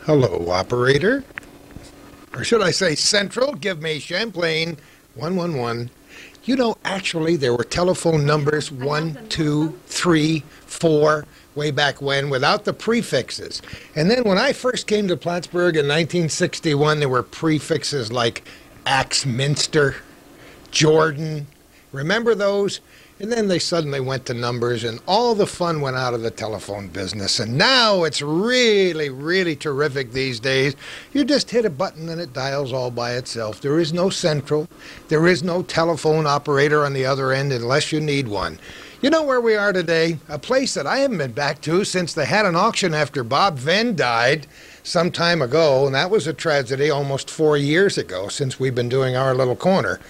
Hello, operator. Or should I say central? Give me Champlain 111. You know, actually, there were telephone numbers 1, 2, 3, 4 way back when without the prefixes. And then when I first came to Plattsburgh in 1961, there were prefixes like Axminster, Jordan. Remember those? And then they suddenly went to numbers, and all the fun went out of the telephone business. And now it's really, really terrific these days. You just hit a button and it dials all by itself. There is no central. There is no telephone operator on the other end unless you need one. You know where we are today? A place that I haven't been back to since they had an auction after Bob Venn died some time ago, and that was a tragedy almost 4 years ago since we've been doing our little corner.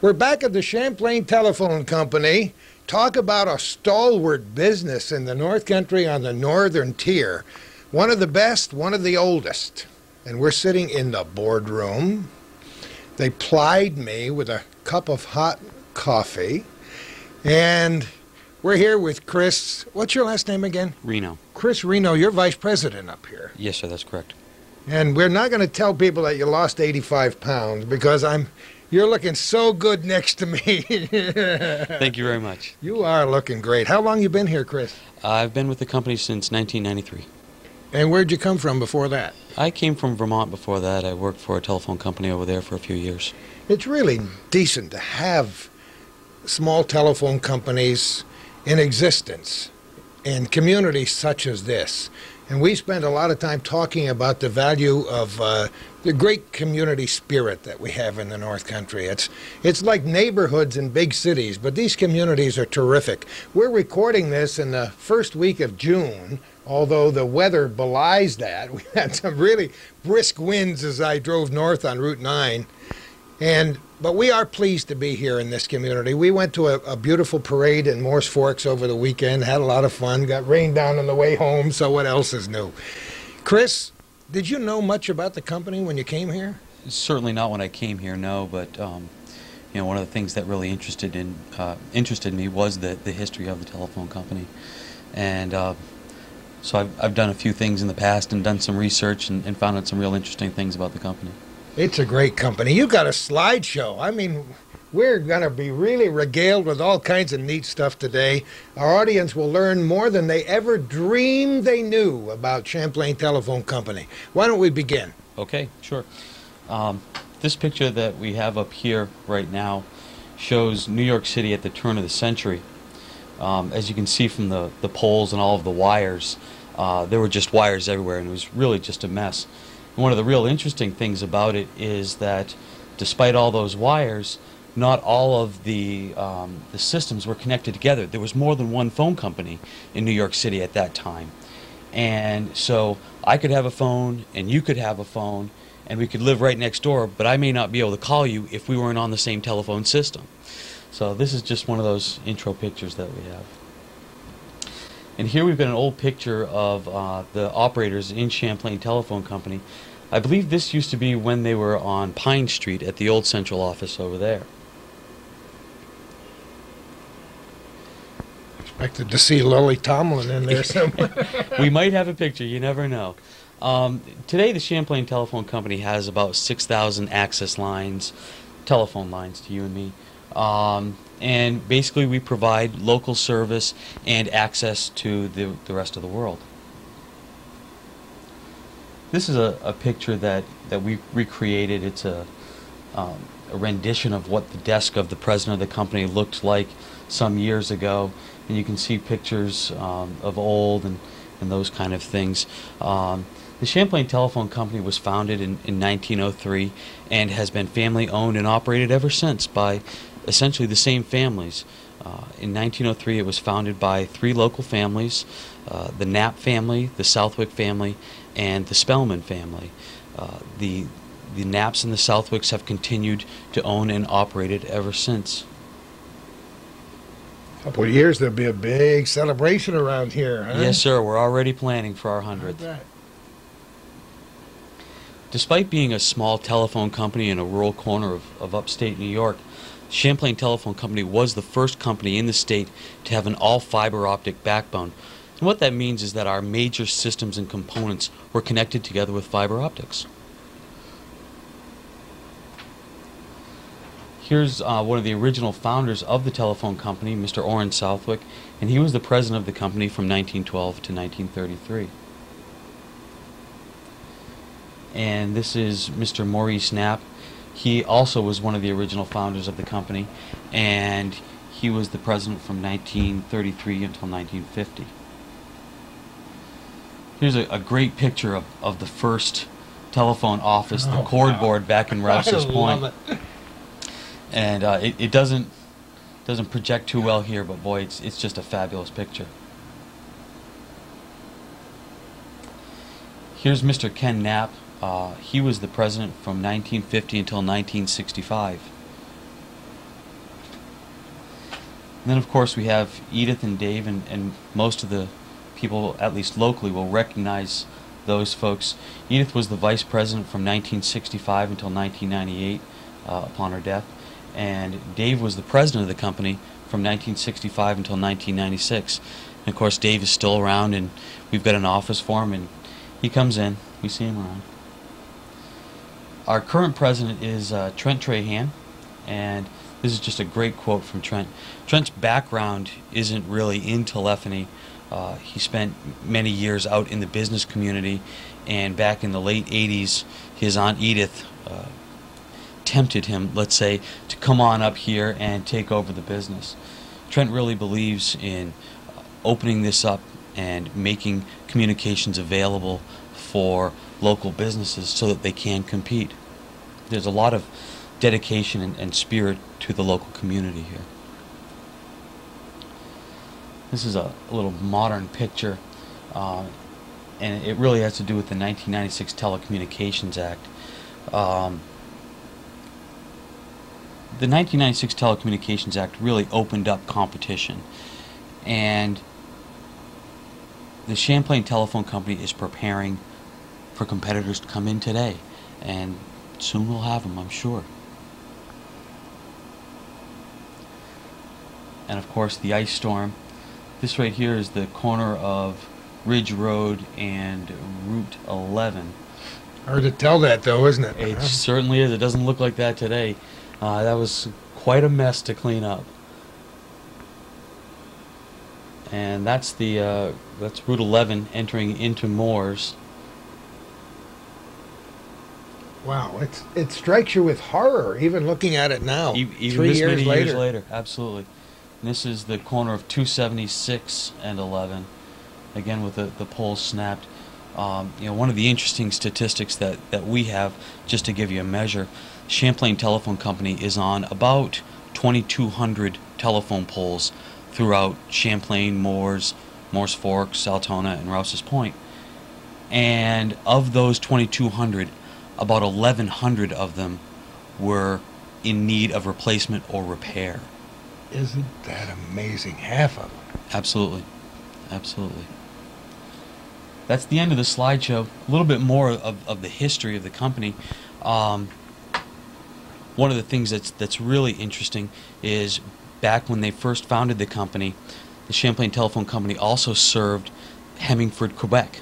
We're back at the Champlain Telephone Company. Talk about a stalwart business in the North Country on the northern tier. One of the best, one of the oldest. And we're sitting in the boardroom. They plied me with a cup of hot coffee. And we're here with Chris. What's your last name again? Reno. Chris Reno, you're vice president up here. Yes, sir, that's correct. And we're not going to tell people that you lost 85 pounds because you're looking so good next to me. Thank you very much. You are looking great. How long you been here, Chris? I've been with the company since 1993. And where'd you come from before that? I came from Vermont before that. I worked for a telephone company over there for a few years. It's really decent to have small telephone companies in existence in communities such as this. And we spend a lot of time talking about the value of the great community spirit that we have in the North Country. It's like neighborhoods in big cities, but these communities are terrific. We're recording this in the first week of June, although the weather belies that. We had some really brisk winds as I drove north on Route 9. But we are pleased to be here in this community. We went to a beautiful parade in Morse Forks over the weekend, had a lot of fun, got rained down on the way home, so what else is new? Chris, did you know much about the company when you came here? Certainly not when I came here, no, but one of the things that really interested me was the history of the telephone company. And so I've done a few things in the past and done some research and found out some real interesting things about the company. It's a great company. You got a slideshow. I mean, we're going to be really regaled with all kinds of neat stuff today. Our audience will learn more than they ever dreamed they knew about Champlain Telephone Company. Why don't we begin? Okay, sure. This picture that we have up here right now shows New York City at the turn of the century. As you can see from the poles and all of the wires, there were just wires everywhere, and it was really just a mess. And one of the real interesting things about it is that despite all those wires, not all of the systems were connected together. There was more than one phone company in New York City at that time. And so I could have a phone and you could have a phone and we could live right next door, but I may not be able to call you if we weren't on the same telephone system. So this is just one of those intro pictures that we have. And here we've got an old picture of the operators in Champlain Telephone Company. I believe this used to be when they were on Pine Street at the old central office over there. Expected to see Lily Tomlin in there somewhere. We might have a picture, you never know. Today the Champlain Telephone Company has about 6,000 access lines, telephone lines to you and me. And basically we provide local service and access to the rest of the world. This is a picture that we recreated. It's a rendition of what the desk of the president of the company looked like some years ago. And you can see pictures of old and those kind of things. The Champlain Telephone Company was founded in 1903 and has been family owned and operated ever since by essentially the same families. In 1903 it was founded by 3 local families, the Knapp family, the Southwick family, and the Spellman family. The Knapps and the Southwicks have continued to own and operate it ever since. A couple of years there'll be a big celebration around here, huh? Yes, sir. We're already planning for our 100th. Despite being a small telephone company in a rural corner of upstate New York, Champlain Telephone Company was the first company in the state to have an all-fiber optic backbone. And what that means is that our major systems and components were connected together with fiber optics. Here's one of the original founders of the telephone company, Mr. Orrin Southwick, and he was the president of the company from 1912 to 1933. And this is Mr. Maurice Knapp. He also was one of the original founders of the company, and he was the president from 1933 until 1950. Here's a great picture of the first telephone office, the cord board back in Rouse's Point. Love it. And it doesn't project too well here, but boy, it's just a fabulous picture. Here's Mr. Ken Knapp. He was the president from 1950 until 1965. And then, of course, we have Edith and Dave, and most of the people, at least locally, will recognize those folks. Edith was the vice president from 1965 until 1998 upon her death. And Dave was the president of the company from 1965 until 1996. And of course, Dave is still around, and we've got an office for him, and he comes in. We see him around. Our current president is Trent Trahan, and this is just a great quote from Trent. Trent's background isn't really in telephony. He spent many years out in the business community, and back in the late 80s, his Aunt Edith tempted him, let's say, to come on up here and take over the business. Trent really believes in opening this up and making communications available for local businesses so that they can compete. There's a lot of dedication and spirit to the local community here. This is a little modern picture, and it really has to do with the 1996 Telecommunications Act. The 1996 Telecommunications Act really opened up competition, and the Champlain Telephone Company is preparing for competitors to come in today, and soon we'll have them, I'm sure. And of course, the ice storm. This right here is the corner of Ridge Road and Route 11. Hard to tell that, though, isn't it? It certainly is. It doesn't look like that today. That was quite a mess to clean up. And that's that's Route 11 entering into Moores. Wow, it strikes you with horror, even looking at it now. Even 3 this years many later. years later, absolutely. And this is the corner of 276 and 11, again with the poles snapped. One of the interesting statistics that we have, just to give you a measure, Champlain Telephone Company is on about 2,200 telephone poles throughout Champlain, Moores Forks, Altona, and Rouse's Point. And of those 2,200, about 1,100 of them were in need of replacement or repair. Isn't that amazing? Half of them. Absolutely. Absolutely. That's the end of the slideshow. A little bit more of the history of the company. One of the things that's really interesting is back when they first founded the company, the Champlain Telephone Company also served Hemingford, Quebec.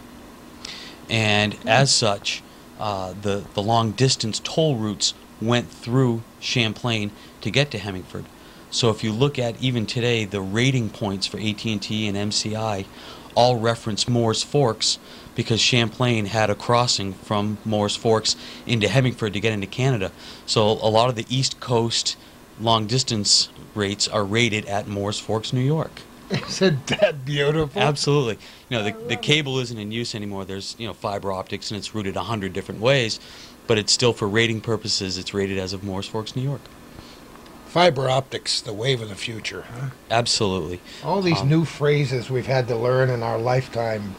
And as such, the long-distance toll routes went through Champlain to get to Hemingford. So if you look at, even today, the rating points for AT&T and MCI all reference Moores Forks because Champlain had a crossing from Moores Forks into Hemingford to get into Canada. So a lot of the East Coast long-distance rates are rated at Moores Forks, New York. Isn't that beautiful? Absolutely. The cable isn't in use anymore. There's fiber optics, and it's routed 100 different ways, but it's still, for rating purposes, it's rated as of Moores Forks, New York. Fiber optics, the wave of the future, huh? Absolutely. All these new phrases we've had to learn in our lifetime,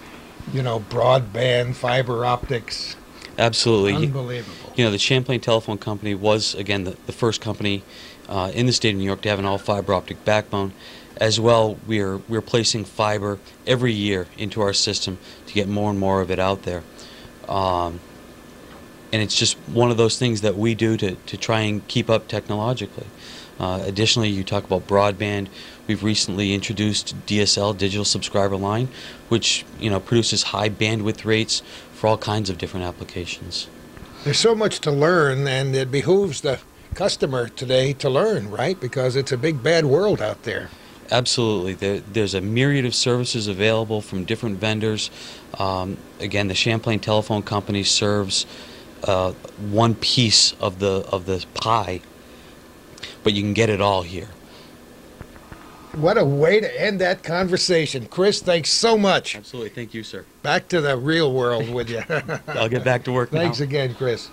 broadband, fiber optics. Absolutely. Unbelievable. The Champlain Telephone Company was, again, the first company in the state of New York to have an all-fiber optic backbone. As well, we're placing fiber every year into our system to get more and more of it out there. And it's just one of those things that we do to try and keep up technologically. Additionally, you talk about broadband. We've recently introduced DSL, digital subscriber line, which produces high bandwidth rates for all kinds of different applications. There's so much to learn, and it behooves the customer today to learn, right? Because it's a big bad world out there. Absolutely. There's a myriad of services available from different vendors. Again, the Champlain Telephone Company serves one piece of the pie, but you can get it all here. What a way to end that conversation. Chris, thanks so much. Absolutely. Thank you, sir. Back to the real world with you. I'll get back to work now. Thanks again, Chris.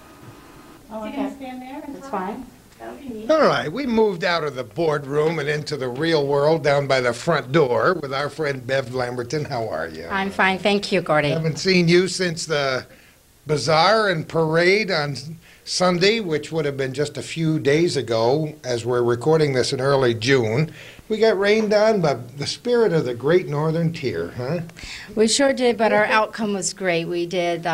Oh, okay. You can stand there. That's fine. That would be neat. All right, we moved out of the boardroom and into the real world down by the front door with our friend Bev Lamberton. How are you? I'm fine, thank you, Gordy. Haven't seen you since the bazaar and parade on Sunday, which would have been just a few days ago, as we're recording this in early June. We got rained on by the spirit of the Great Northern Tier, huh? We sure did, but our outcome was great. We did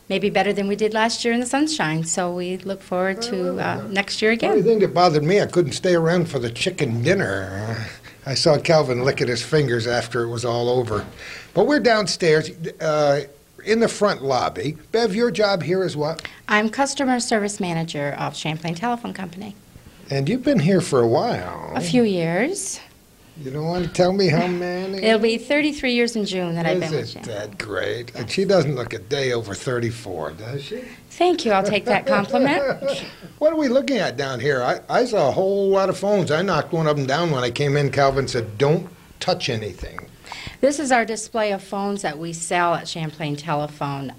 maybe better than we did last year in the sunshine, so we look forward to next year The only again. thing that bothered me, I couldn't stay around for the chicken dinner. I saw Calvin lick at his fingers after it was all over. But we're downstairs in the front lobby. Bev, your job here is what? I'm customer service manager of Champlain Telephone Company. And you've been here for a while. A few years. You don't want to tell me how many? It'll be 33 years in June that I've been with Isn't Champlain. that great? And she doesn't look a day over 34, does she? Thank you, I'll take that compliment. What are we looking at down here? I saw a whole lot of phones. I knocked one of them down when I came in. Calvin said, don't touch anything. This is our display of phones that we sell at Champlain Telephone.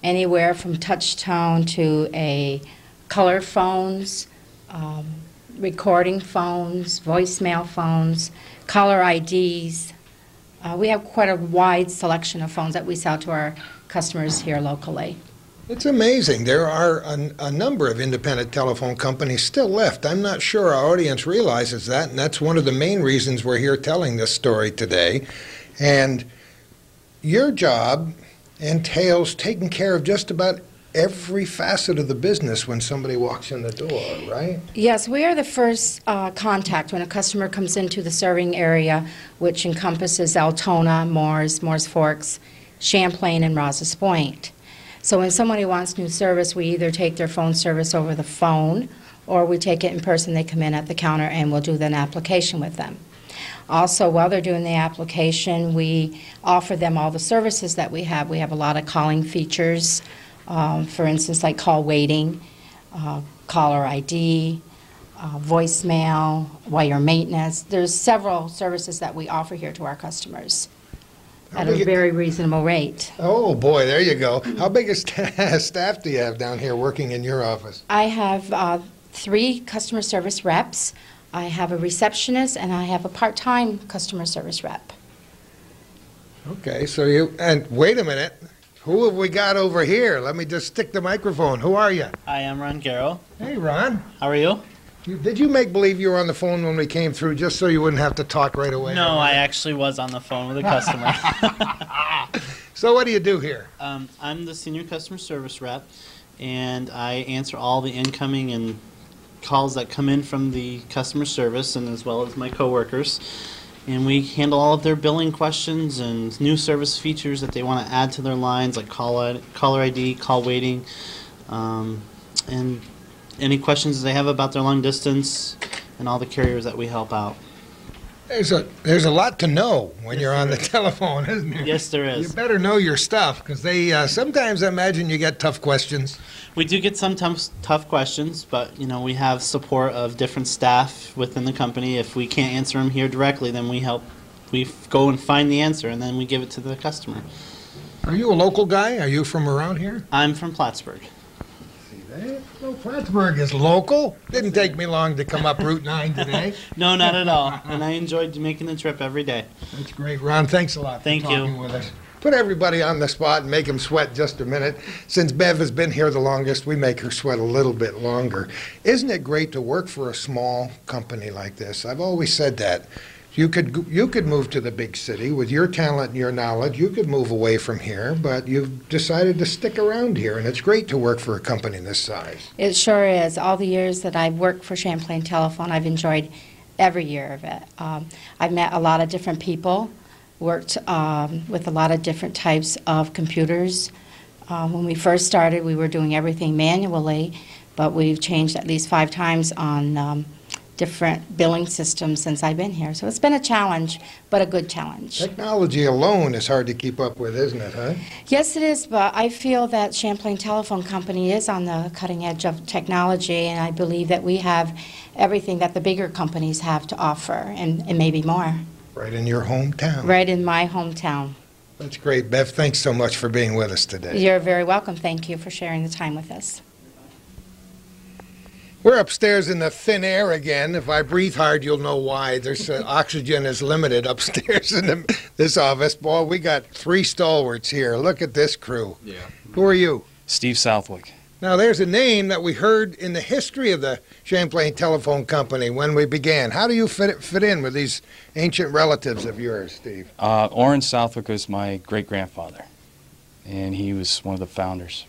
Anywhere from touch tone to color phones, recording phones, voicemail phones, caller IDs. We have quite a wide selection of phones that we sell to our customers here locally. It's amazing. There are a number of independent telephone companies still left. I'm not sure our audience realizes that, and that's one of the main reasons we're here telling this story today. And your job entails taking care of just about every facet of the business when somebody walks in the door, right? Yes, we are the first contact when a customer comes into the serving area, which encompasses Altona, Moores Forks, Champlain, and Rouse's Point. So when somebody wants new service, we either take their phone service over the phone or we take it in person. They come in at the counter and we'll do an application with them. Also, while they're doing the application, we offer them all the services that we have. We have a lot of calling features, for instance, like call waiting, caller ID, voicemail, wire maintenance. There's several services that we offer here to our customers at a very reasonable rate. Oh, boy, there you go. How big a staff do you have down here working in your office? I have 3 customer service reps. I have a receptionist, and I have a part-time customer service rep. Okay, so and wait a minute. Who have we got over here? Let me just stick the microphone. Who are you? I am Ron Garrow. Hey, Ron. How are you? Did you make believe you were on the phone when we came through just so you wouldn't have to talk right away? No, I actually was on the phone with a customer. So what do you do here? I'm the senior customer service rep, and I answer all the incoming and calls that come in from the customer service, and as well as my coworkers. And we handle all of their billing questions and new service features that they want to add to their lines, like caller ID, call waiting, and any questions they have about their long distance, and all the carriers that we help out. There's a lot to know when you're on the telephone, isn't there? Yes, there is. You better know your stuff, because they sometimes, I imagine, you get tough questions. We do get some tough questions, but we have support of different staff within the company. If we can't answer them here directly, then we go and find the answer, and then we give it to the customer. Are you a local guy? Are you from around here? I'm from Plattsburgh. See that? No, Plattsburgh is local. Didn't take me long to come up Route 9 today. No, not at all. And I enjoyed making the trip every day. That's great, Ron. Thanks a lot for Thank talking you. with us. Put everybody on the spot and make them sweat just a minute. Since Bev has been here the longest, we make her sweat a little bit longer. Isn't it great to work for a small company like this? I've always said that. You could move to the big city with your talent and your knowledge. You could move away from here, but you've decided to stick around here, and it's great to work for a company this size. It sure is. All the years that I've worked for Champlain Telephone, I've enjoyed every year of it. I've met a lot of different people, worked with a lot of different types of computers. When we first started, we were doing everything manually, but we've changed at least 5 times on different billing systems since I've been here. So it's been a challenge, but a good challenge. Technology alone is hard to keep up with, isn't it, huh? Yes, it is, but I feel that Champlain Telephone Company is on the cutting edge of technology, and I believe that we have everything that the bigger companies have to offer, and maybe more. Right in your hometown. Right in my hometown. That's great. Bev, thanks so much for being with us today. You're very welcome. Thank you for sharing the time with us. We're upstairs in the thin air again. If I breathe hard, you'll know why. There's oxygen is limited upstairs in this office. Boy, we got 3 stalwarts here. Look at this crew. Yeah. Who are you? Steve Southwick. Now, there's a name that we heard in the history of the Champlain Telephone Company when we began. How do you fit in with these ancient relatives of yours, Steve? Orrin Southwick was my great-grandfather, and he was one of the founders.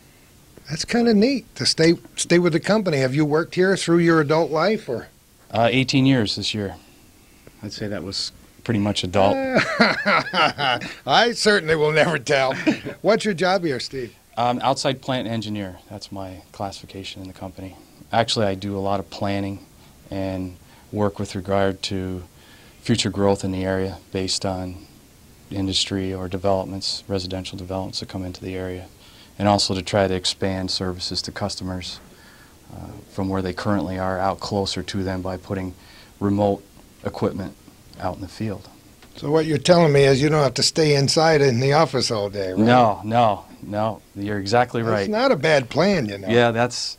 That's kind of neat to stay with the company. Have you worked here through your adult life, or? 18 years this year. I'd say that was pretty much adult. I certainly will never tell. What's your job here, Steve? Outside plant engineer. That's my classification in the company. Actually, I do a lot of planning and work with regard to future growth in the area based on industry or developments, residential developments that come into the area, and also to try to expand services to customers from where they currently are out closer to them by putting remote equipment out in the field. So what you're telling me is you don't have to stay inside in the office all day, right? No, you're exactly right. It's not a bad plan, you know. Yeah, that's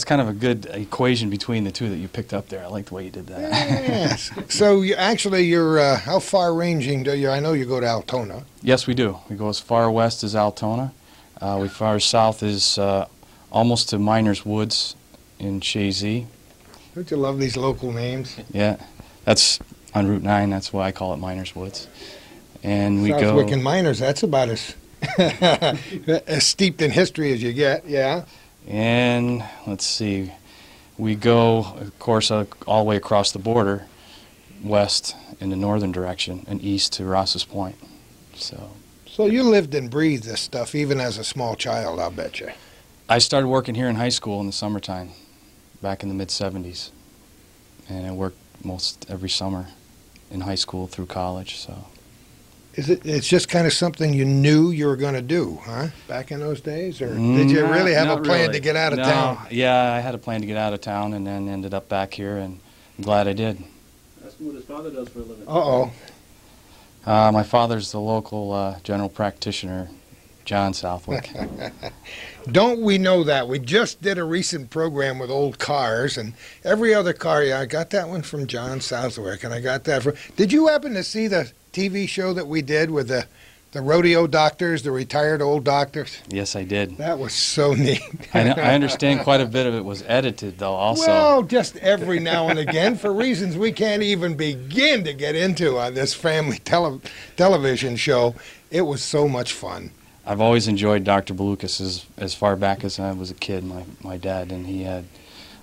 kind of a good equation between the two that you picked up there. I like the way you did that. Yes. So you're how far ranging do you? I know you go to Altona. Yes, we do. We go as far west as Altona. We far south is almost to Miners Woods in Chazy. Don't you love these local names? Yeah, that's on Route 9. That's why I call it Miners Woods. And we Southwick go. and Miners. That's about as steeped in history as you get. Yeah. And let's see, we go, of course, all the way across the border, west in the northern direction, and east to Ross's Point. So you lived and breathed this stuff even as a small child, I'll bet you. I started working here in high school in the summertime, back in the mid-'70s, and I worked most every summer in high school through college. So. It's just kind of something you knew you were going to do, huh? Back in those days, or did you really have a plan to get out of town? Yeah, I had a plan to get out of town, and then ended up back here, and I'm glad I did. Ask him what his father does for a living. Uh-oh. My father's the local general practitioner, John Southwick. Don't we know that? We just did a recent program with old cars, and every other car, I got that one from John Southwick, and I got that from... Did you happen to see the TV show that we did with the rodeo doctors, the retired old doctors? Yes, I did. That was so neat. I understand quite a bit of it was edited, though, also. Well, just every now and again, for reasons we can't even begin to get into on this family television show. It was so much fun. I've always enjoyed Dr. Balukas as far back as I was a kid, my dad, and he had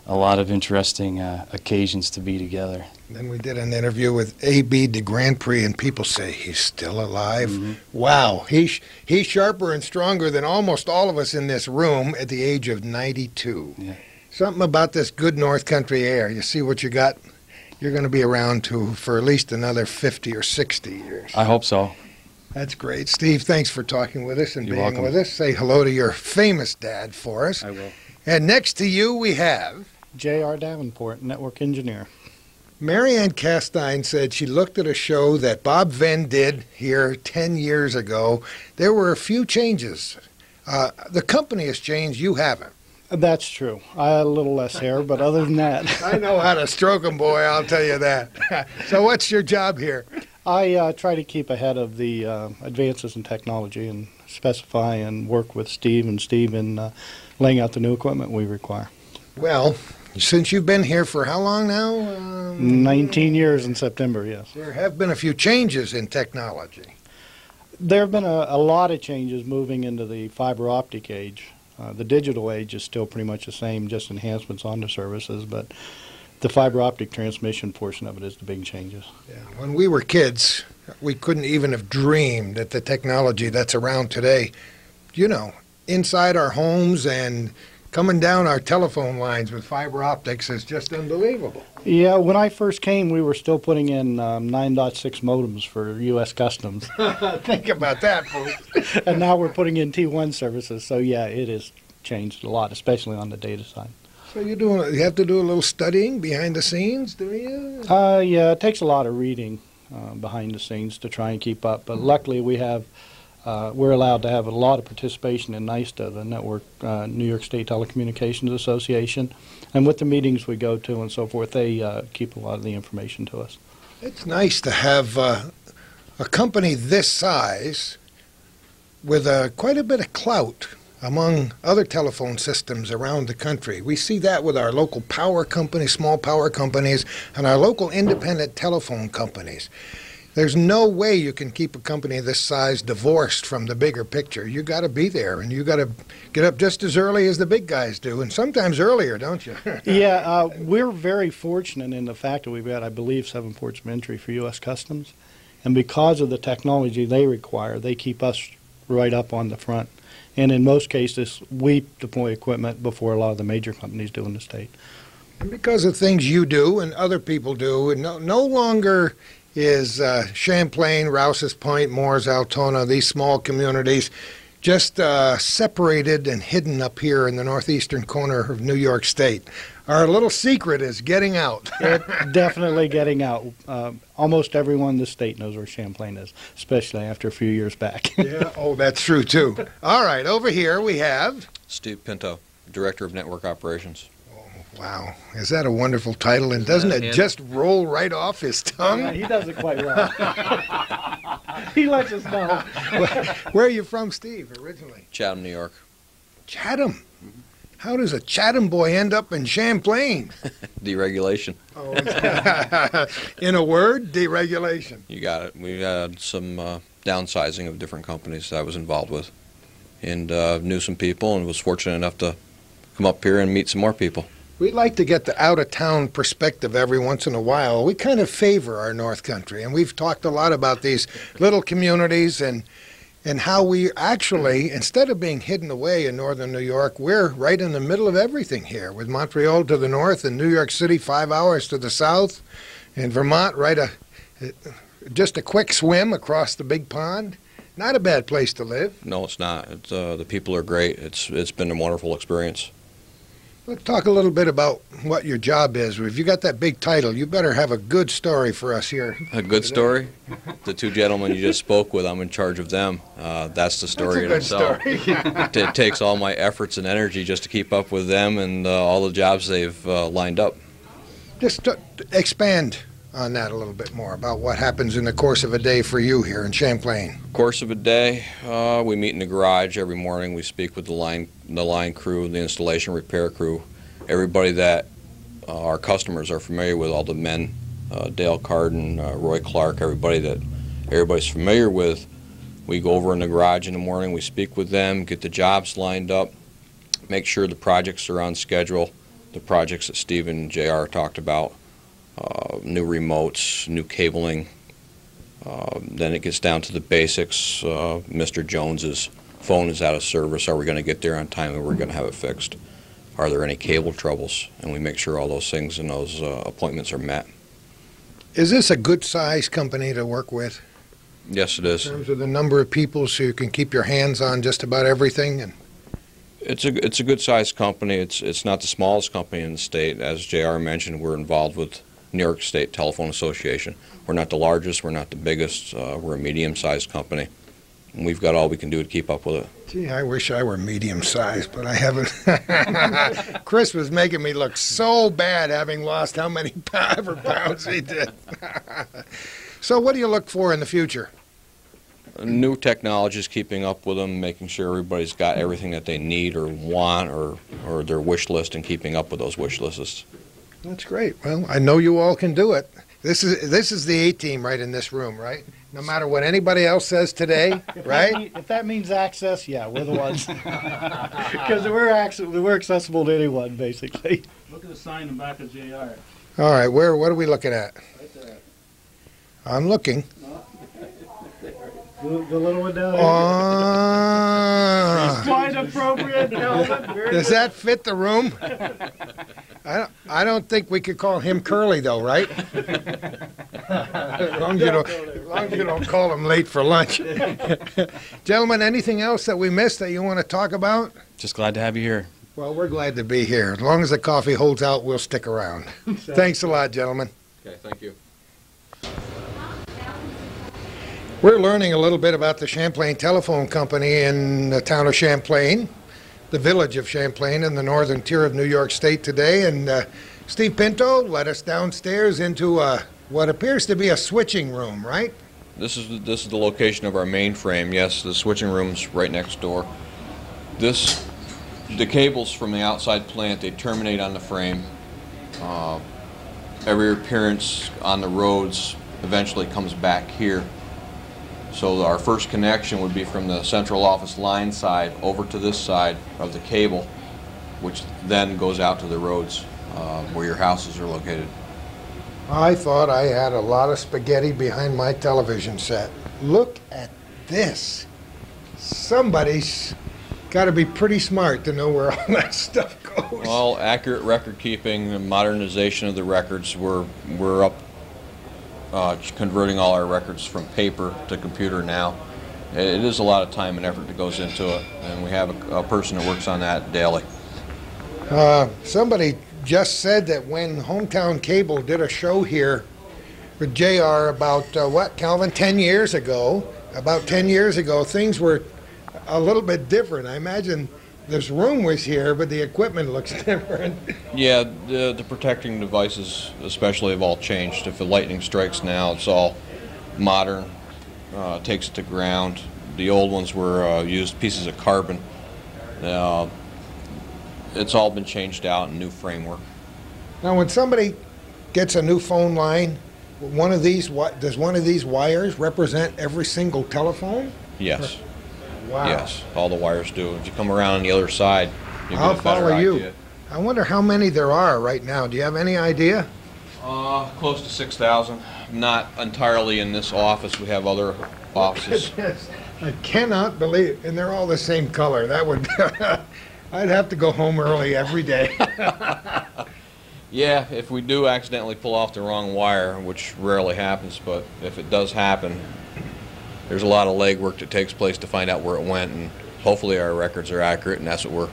a lot of interesting occasions to be together. Then we did an interview with A.B. de Grand Prix, and people say he's still alive. Mm-hmm. Wow, he's sharper and stronger than almost all of us in this room at the age of 92. Yeah. Something about this good North Country air. You see what you got? You're going to be around for at least another 50 or 60 years. I hope so. That's great. Steve, thanks for talking with us and You're being welcome. with us. Say hello to your famous dad for us. I will. And next to you we have... J.R. Davenport, network engineer. Marianne Castine said she looked at a show that Bob Venn did here 10 years ago. There were a few changes. The company has changed. You haven't. That's true. I had a little less hair, but other than that. I know how to stroke 'em, boy, I'll tell you that. So what's your job here? I try to keep ahead of the advances in technology and specify and work with Steve in laying out the new equipment we require. Well, Since you've been here for how long now? 19 years in September, yes. There have been a few changes in technology. There have been a lot of changes moving into the fiber optic age. The digital age is still pretty much the same, just enhancements on the services, but the fiber optic transmission portion of it is the big changes. Yeah. When we were kids, we couldn't even have dreamed that the technology that's around today, inside our homes and coming down our telephone lines with fiber optics is just unbelievable. Yeah, when I first came, we were still putting in 9.6 modems for U.S. Customs. Think about that, folks. And now we're putting in T1 services, so yeah, it has changed a lot, especially on the data side. So you have to do a little studying behind the scenes, do you? Yeah, it takes a lot of reading behind the scenes to try and keep up, but luckily we're allowed to have a lot of participation in NYSTA, the Network New York State Telecommunications Association, and with the meetings we go to and so forth, they keep a lot of the information to us. It's nice to have a company this size with quite a bit of clout among other telephone systems around the country. We see that with our local power companies, small power companies, and our local independent telephone companies. There's no way you can keep a company this size divorced from the bigger picture. You got to be there, and you got to get up just as early as the big guys do, and sometimes earlier, don't you? Yeah, we're very fortunate in the fact that we've got, I believe, 7 ports of entry for U.S. Customs, and because of the technology they require, they keep us right up on the front. And in most cases, we deploy equipment before a lot of the major companies do in the state. And because of things you do and other people do, and no longer is Champlain, Rouse's Point, Moores, Altona, these small communities just separated and hidden up here in the northeastern corner of New York State. Our little secret is getting out. Definitely getting out. Almost everyone in the state knows where Champlain is, especially after a few years back. Yeah, oh, that's true, too. All right, over here we have Steve Pinto, Director of Network Operations. Wow, is that a wonderful title? And doesn't it just roll right off his tongue? Yeah, he does it quite well. He lets us know. Where are you from, Steve, originally? Chatham, New York. Chatham? How does a Chatham boy end up in Champlain? Deregulation. Oh, in a word, deregulation. You got it. We had some downsizing of different companies that I was involved with, and knew some people and was fortunate enough to come up here and meet some more people. We'd like to get the out-of-town perspective every once in a while. We kind of favor our North Country, and we've talked a lot about these little communities and how we actually, instead of being hidden away in northern New York, we're right in the middle of everything here, with Montreal to the north and New York City 5 hours to the south, and Vermont just a quick swim across the big pond. Not a bad place to live. No, it's not. The people are great. It's been a wonderful experience. Let's talk a little bit about what your job is. If you got that big title, you better have a good story for us here. A good story? The two gentlemen you just spoke with, I'm in charge of them. That's the story in itself. It takes all my efforts and energy just to keep up with them and all the jobs they've lined up. Just expand on that a little bit more about what happens in the course of a day for you here in Champlain. Course of a day, we meet in the garage every morning. We speak with the line crew, the installation repair crew, everybody that our customers are familiar with, all the men, Dale Carden, Roy Clark, everybody's familiar with. We go over in the garage in the morning, we speak with them, get the jobs lined up, make sure the projects are on schedule, the projects that Steve and JR talked about. New remotes, new cabling. Then it gets down to the basics. Mr. Jones's phone is out of service. Are we going to get there on time and we're going to have it fixed? Are there any cable troubles? And we make sure all those things and those appointments are met. Is this a good-sized company to work with? Yes, it is. In terms of the number of people, so you can keep your hands on just about everything? And it's a good-sized company. It's not the smallest company in the state. As JR mentioned, we're involved with New York State Telephone Association. We're not the largest, we're not the biggest, we're a medium-sized company. And we've got all we can do to keep up with it. Gee, I wish I were medium-sized, but I haven't. Chris was making me look so bad having lost how many pounds he did. So what do you look for in the future? New technology is keeping up with them, making sure everybody's got everything that they need or want, or their wish list, and keeping up with those wish lists. That's great. Well, I know you all can do it. This is the A-team right in this room, right? No matter what anybody else says today, right? If that means access, yeah, we're the ones. Because we're accessible to anyone, basically. Look at the sign in the back of JR. All right, what are we looking at? Right there. I'm looking. The little one down there. Oh. Quite appropriate, Calvin. Does that fit the room? I don't think we could call him Curly, though, right? As long as you don't call him late for lunch. Gentlemen, anything else that we missed that you want to talk about? Just glad to have you here. Well, we're glad to be here. As long as the coffee holds out, we'll stick around. Thanks a lot, gentlemen. Okay, thank you. We're learning a little bit about the Champlain Telephone Company in the town of Champlain, the village of Champlain in the northern tier of New York State today. And Steve Pinto led us downstairs into what appears to be a switching room, right? This is the location of our mainframe. Yes, the switching room's right next door. The cables from the outside plant, they terminate on the frame. Every appearance on the roads eventually comes back here. So our first connection would be from the central office line side over to this side of the cable, which then goes out to the roads where your houses are located. I thought I had a lot of spaghetti behind my television set. Look at this. Somebody's got to be pretty smart to know where all that stuff goes. Well, accurate record keeping and modernization of the records, we're up converting all our records from paper to computer now. It is a lot of time and effort that goes into it, and we have a person that works on that daily. Somebody just said that when Hometown Cable did a show here with JR about, Calvin, 10 years ago, things were a little bit different. I imagine this room was here, but the equipment looks different. Yeah, the protecting devices especially have all changed. If the lightning strikes now, it's all modern, takes it to ground. The old ones were used pieces of carbon. It's all been changed out in new framework. Now, when somebody gets a new phone line, does one of these wires represent every single telephone? Yes. Wow. Yes, all the wires do. If you come around on the other side, you get I'll a better follow you. idea. I wonder how many there are right now. Do you have any idea? Close to 6,000. Not entirely in this office. We have other offices. Yes, I cannot believe, and they're all the same color. That would, I'd have to go home early every day. Yeah, if we do accidentally pull off the wrong wire, which rarely happens, but if it does happen, there's a lot of legwork that takes place to find out where it went, and hopefully our records are accurate, and that's what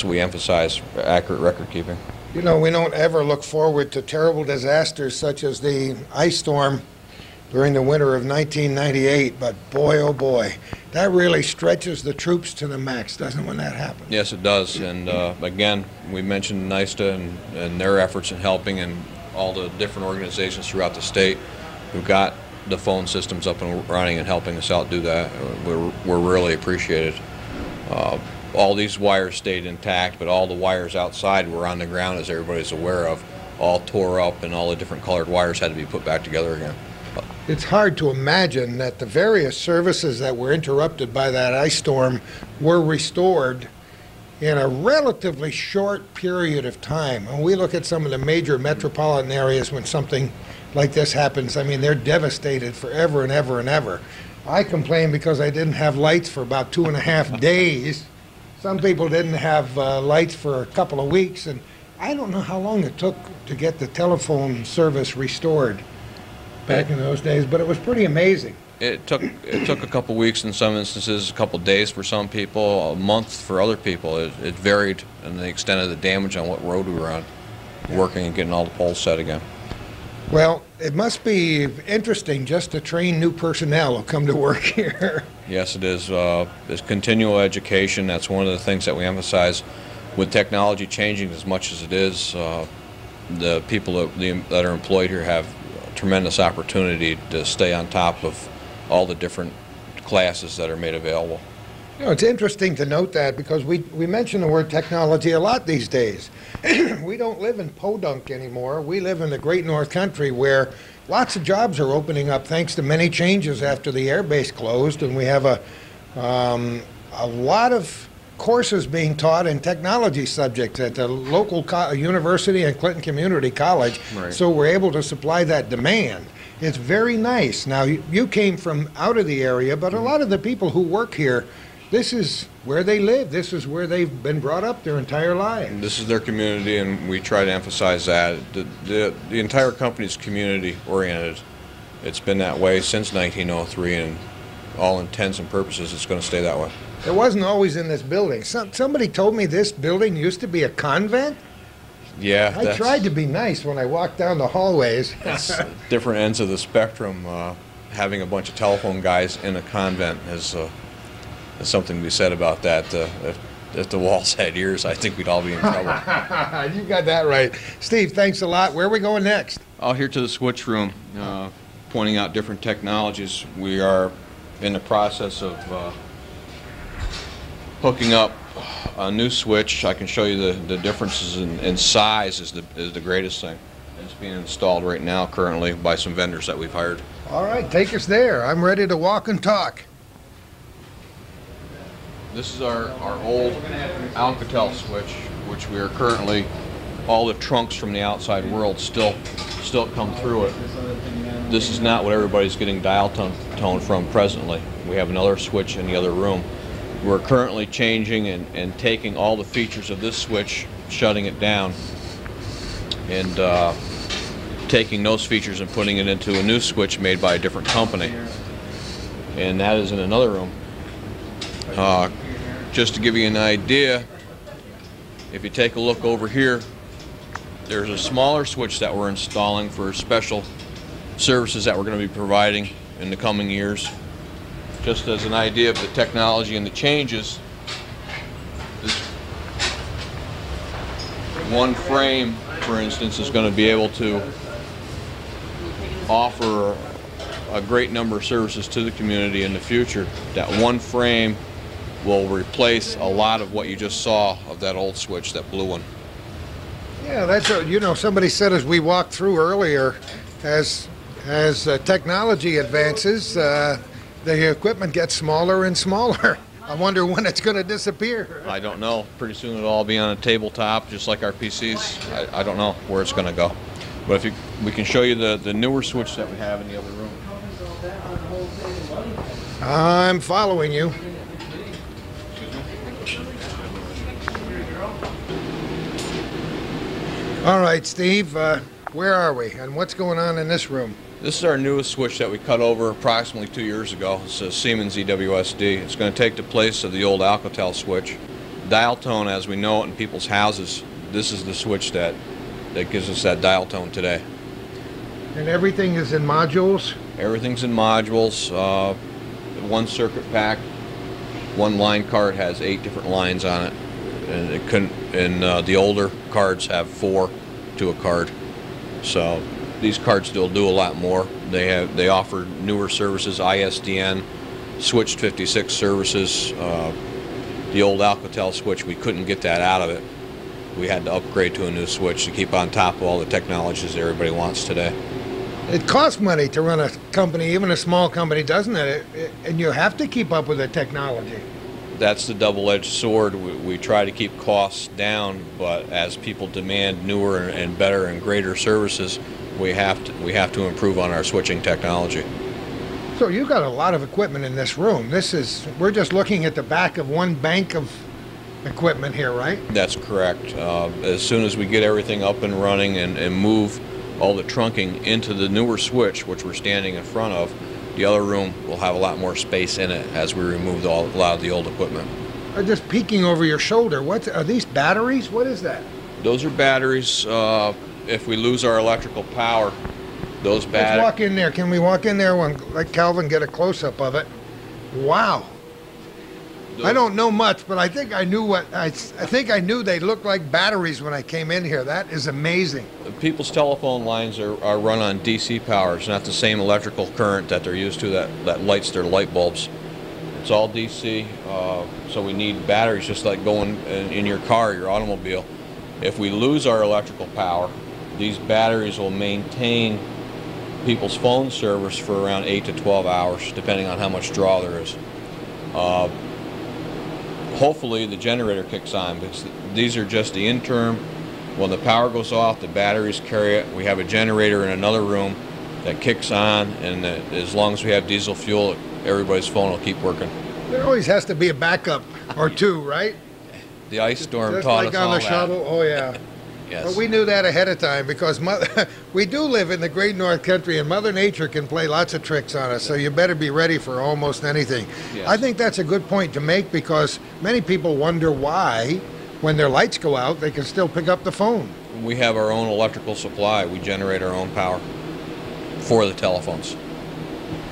we emphasize, accurate record keeping. You know, we don't ever look forward to terrible disasters such as the ice storm during the winter of 1998, but boy, oh boy, that really stretches the troops to the max, doesn't it, when that happens? Yes, it does, and again, we mentioned NYSTA and their efforts in helping, and all the different organizations throughout the state who got the phone systems up and running and helping us out do that. We're really appreciated. All these wires stayed intact, but all the wires outside were on the ground, as everybody's aware of, all tore up, and all the different colored wires had to be put back together again. It's hard to imagine that the various services that were interrupted by that ice storm were restored in a relatively short period of time. When we look at some of the major metropolitan areas when something like this happens, I mean, they're devastated forever and ever and ever. I complain because I didn't have lights for about 2.5 days. Some people didn't have lights for a couple of weeks, and I don't know how long it took to get the telephone service restored back in those days, but it was pretty amazing. It took a couple weeks in some instances, a couple days for some people, a month for other people. It varied in the extent of the damage on what road we were on, working and getting all the poles set again. Well, it must be interesting just to train new personnel who come to work here. Yes, it is. It's continual education. That's one of the things that we emphasize. With technology changing as much as it is, the people that are employed here have a tremendous opportunity to stay on top of all the different classes that are made available. You know, it's interesting to note that because we mention the word technology a lot these days. We don't live in Podunk anymore. We live in the great North Country where lots of jobs are opening up thanks to many changes after the air base closed, and we have a lot of courses being taught in technology subjects at the local university and Clinton Community College, Right. so we're able to supply that demand. It's very nice. Now, you came from out of the area, but a lot of the people who work here, this is where they live. This is where they've been brought up their entire lives. This is their community, and we try to emphasize that. The entire company is community-oriented. It's been that way since 1903, and all intents and purposes, it's going to stay that way. It wasn't always in this building. Somebody told me this building used to be a convent. Yeah, I tried to be nice when I walked down the hallways. It's different ends of the spectrum. Having a bunch of telephone guys in a convent is something to be said about that. If the walls had ears, I think we'd all be in trouble. You got that right. Steve, thanks a lot. Where are we going next? Out here to the switch room, pointing out different technologies. We are in the process of hooking up a new switch. I can show you the differences in size is the greatest thing. It's being installed right now currently by some vendors that we've hired. All right, take us there. I'm ready to walk and talk. This is our old Alcatel switch, which we are currently, all the trunks from the outside world still come through it. This is not what everybody's getting dial tone from presently. We have another switch in the other room. We're currently changing and taking all the features of this switch, shutting it down, and taking those features and putting it into a new switch made by a different company. And that is in another room. Just to give you an idea, if you take a look over here, there's a smaller switch that we're installing for special services that we're going to be providing in the coming years. Just as an idea of the technology and the changes, this one frame, for instance, is going to be able to offer a great number of services to the community in the future. That one frame will replace a lot of what you just saw of that old switch, that blue one. Yeah, that's somebody said as we walked through earlier, as technology advances, the equipment gets smaller and smaller. I wonder when it's going to disappear. I don't know. Pretty soon it'll all be on a tabletop, just like our PCs. I don't know where it's going to go. But we can show you the newer switch that we have in the other room. I'm following you. All right, Steve, where are we and what's going on in this room? This is our newest switch that we cut over approximately 2 years ago. It's a Siemens EWSD. It's going to take the place of the old Alcatel switch. Dial tone, as we know it in people's houses, this is the switch that gives us that dial tone today. And everything is in modules? Everything's in modules. One circuit pack, one line card has 8 different lines on it. And it couldn't. And the older cards have 4 to a card. So these cards still do a lot more. They offer newer services, ISDN, switched 56 services. The old Alcatel switch, we couldn't get that out of it. We had to upgrade to a new switch to keep on top of all the technologies that everybody wants today. It costs money to run a company, even a small company, doesn't it? And you have to keep up with the technology. That's the double-edged sword. We try to keep costs down, but as people demand newer and better and greater services, we have to improve on our switching technology. So you've got a lot of equipment in this room. We're just looking at the back of one bank of equipment here, right? That's correct. As soon as we get everything up and running and move all the trunking into the newer switch, which we're standing in front of, the other room will have a lot more space in it as we remove a lot of the old equipment. I'm just peeking over your shoulder. Are these batteries? What is that? Those are batteries. If we lose our electrical power, those batteries... Let's walk in there. Can we walk in there and let Calvin get a close-up of it? Wow. I don't know much, but I think I knew I think I knew they looked like batteries when I came in here. That is amazing. People's telephone lines are run on DC power. It's not the same electrical current that they're used to that lights their light bulbs. It's all DC, so we need batteries just like going in your car, your automobile. If we lose our electrical power, these batteries will maintain people's phone service for around 8 to 12 hours, depending on how much draw there is. Hopefully the generator kicks on, because these are just the interim. When the power goes off, the batteries carry it. We have a generator in another room that kicks on, and as long as we have diesel fuel, everybody's phone will keep working. There always has to be a backup or two, right? The ice storm Just taught like us on all the that. shuttle. Oh yeah. Yes. But we knew that ahead of time, because we do live in the great North Country, and Mother Nature can play lots of tricks on us, so you better be ready for almost anything. Yes. I think that's a good point to make, because many people wonder why, when their lights go out, they can still pick up the phone. We have our own electrical supply. We generate our own power for the telephones.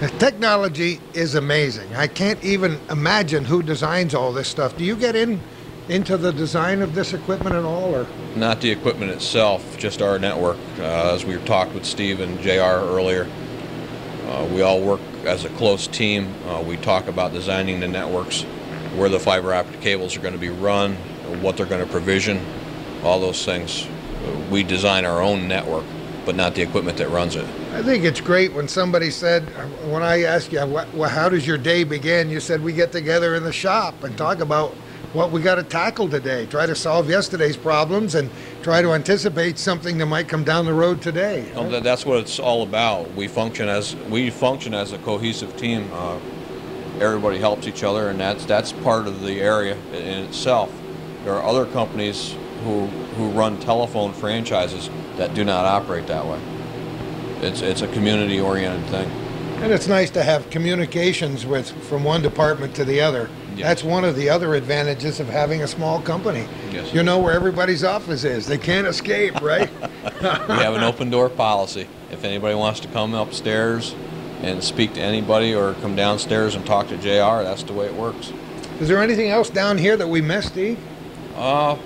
The technology is amazing. I can't even imagine who designs all this stuff. Do you get into the design of this equipment at all, or? Not the equipment itself, just our network. As we talked with Steve and JR earlier, we all work as a close team. We talk about designing the networks, where the fiber optic cables are going to be run, what they're going to provision, all those things. We design our own network, but not the equipment that runs it. I think it's great when somebody said, when I asked you, how does your day begin? You said, we get together in the shop and talk about what we got to tackle today, try to solve yesterday's problems and try to anticipate something that might come down the road today. Right? That's what it's all about. We function as a cohesive team. Everybody helps each other, and that's part of the area in itself. There are other companies who run telephone franchises that do not operate that way. It's a community-oriented thing. And it's nice to have communications from one department to the other. Yes. That's one of the other advantages of having a small company. Yes. You know where everybody's office is. They can't escape, right? We have an open door policy. If anybody wants to come upstairs and speak to anybody, or come downstairs and talk to JR, that's the way it works. Is there anything else down here that we missed, Steve? No,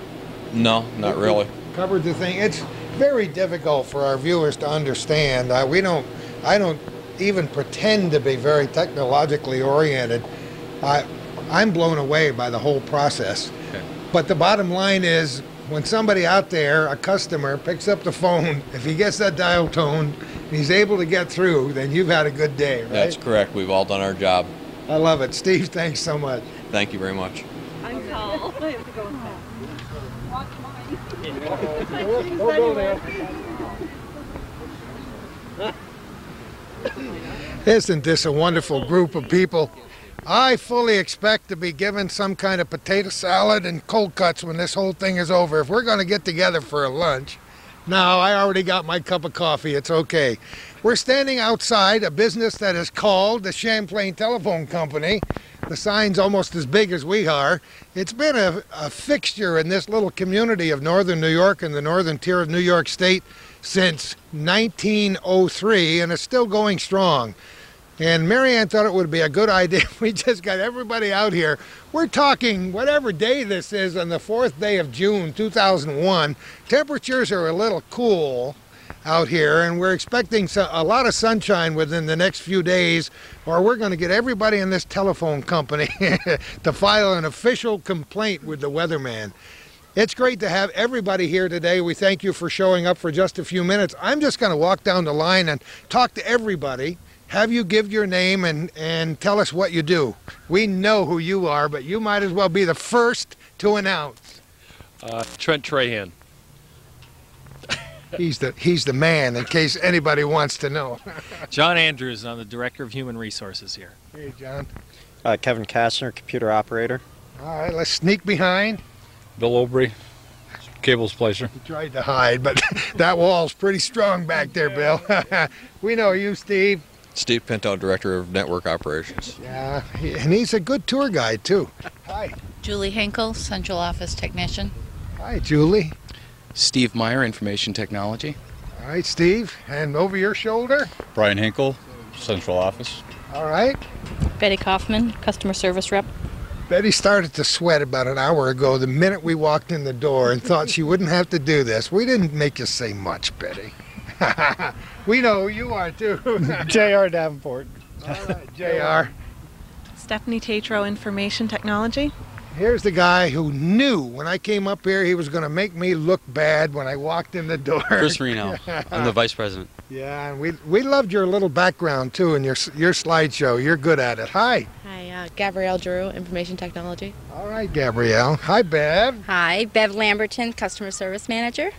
not really. Covered the thing. It's very difficult for our viewers to understand. I don't even pretend to be very technologically oriented. I'm blown away by the whole process. Okay. But the bottom line is, when somebody out there, a customer, picks up the phone, if he gets that dial tone, and he's able to get through, then you've had a good day, right? That's correct. We've all done our job. I love it. Steve, thanks so much. Thank you very much. I'm tall. I have to go with that. Watch mine. Isn't this a wonderful group of people? I fully expect to be given some kind of potato salad and cold cuts when this whole thing is over. If we're going to get together for a lunch, no, I already got my cup of coffee. It's okay. We're standing outside a business that is called the Champlain Telephone Company. The sign's almost as big as we are. It's been a fixture in this little community of northern New York and the northern tier of New York State since 1903, and it's still going strong. And Marianne thought it would be a good idea if we just got everybody out here. We're talking whatever day this is, on the 4th day of June 2001. Temperatures are a little cool out here, and we're expecting a lot of sunshine within the next few days, or we're going to get everybody in this telephone company to file an official complaint with the weatherman. It's great to have everybody here today. We thank you for showing up for just a few minutes. I'm just going to walk down the line and talk to everybody, have you give your name and tell us what you do. We know who you are, but you might as well be the first to announce. Trent Trahan. He's the man, in case anybody wants to know. John Andrews, I'm the Director of Human Resources here. Hey, John. Kevin Kastner, computer operator. All right, let's sneak behind. Bill Obry, cable splicer. He tried to hide, but that wall's pretty strong back there, Bill. We know you, Steve. Steve Pinto, Director of Network Operations. Yeah, and he's a good tour guide, too. Hi. Julie Henkel, Central Office Technician. Hi, Julie. Steve Meyer, Information Technology. All right, Steve. And over your shoulder? Brian Hinkle, Central Office. All right. Betty Kaufman, Customer Service Rep. Betty started to sweat about an hour ago the minute we walked in the door and thought she wouldn't have to do this. We didn't make you say much, Betty. We know who you are, too. J.R. Davenport. All right, J.R. Stephanie Tatro, Information Technology. Here's the guy who knew when I came up here he was going to make me look bad when I walked in the door. Chris Reno. I'm the vice president. Yeah, and we loved your little background too and your slideshow. You're good at it. Hi. Hi, Gabrielle Drew, Information Technology. All right, Gabrielle. Hi, Bev. Hi, Bev Lamberton, Customer Service Manager.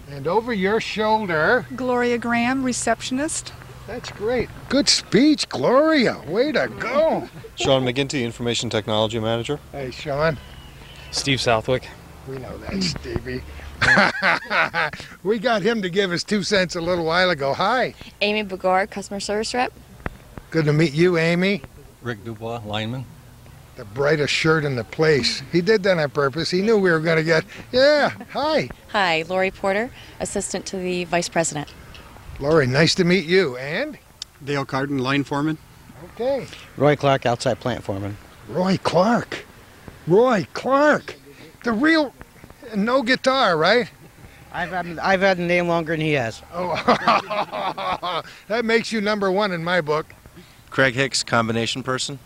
And over your shoulder, Gloria Graham, Receptionist. That's great. Good speech, Gloria. Way to go. Sean McGinty, Information Technology Manager. Hey, Sean. Steve Southwick. We know that, Stevie. We got him to give us 2 cents a little while ago. Hi. Amy Begor, Customer Service Rep. Good to meet you, Amy. Rick Dubois, lineman. The brightest shirt in the place. He did that on purpose. He knew we were going to get... Yeah, hi. Hi, Lori Porter, Assistant to the Vice President. Lori, nice to meet you. And? Dale Carden, Line Foreman. Okay. Roy Clark, Outside Plant Foreman. Roy Clark. Roy Clark. The real... No guitar, right? I've had the name longer than he has. Oh, that makes you #1 in my book. Craig Hicks, Combination Person.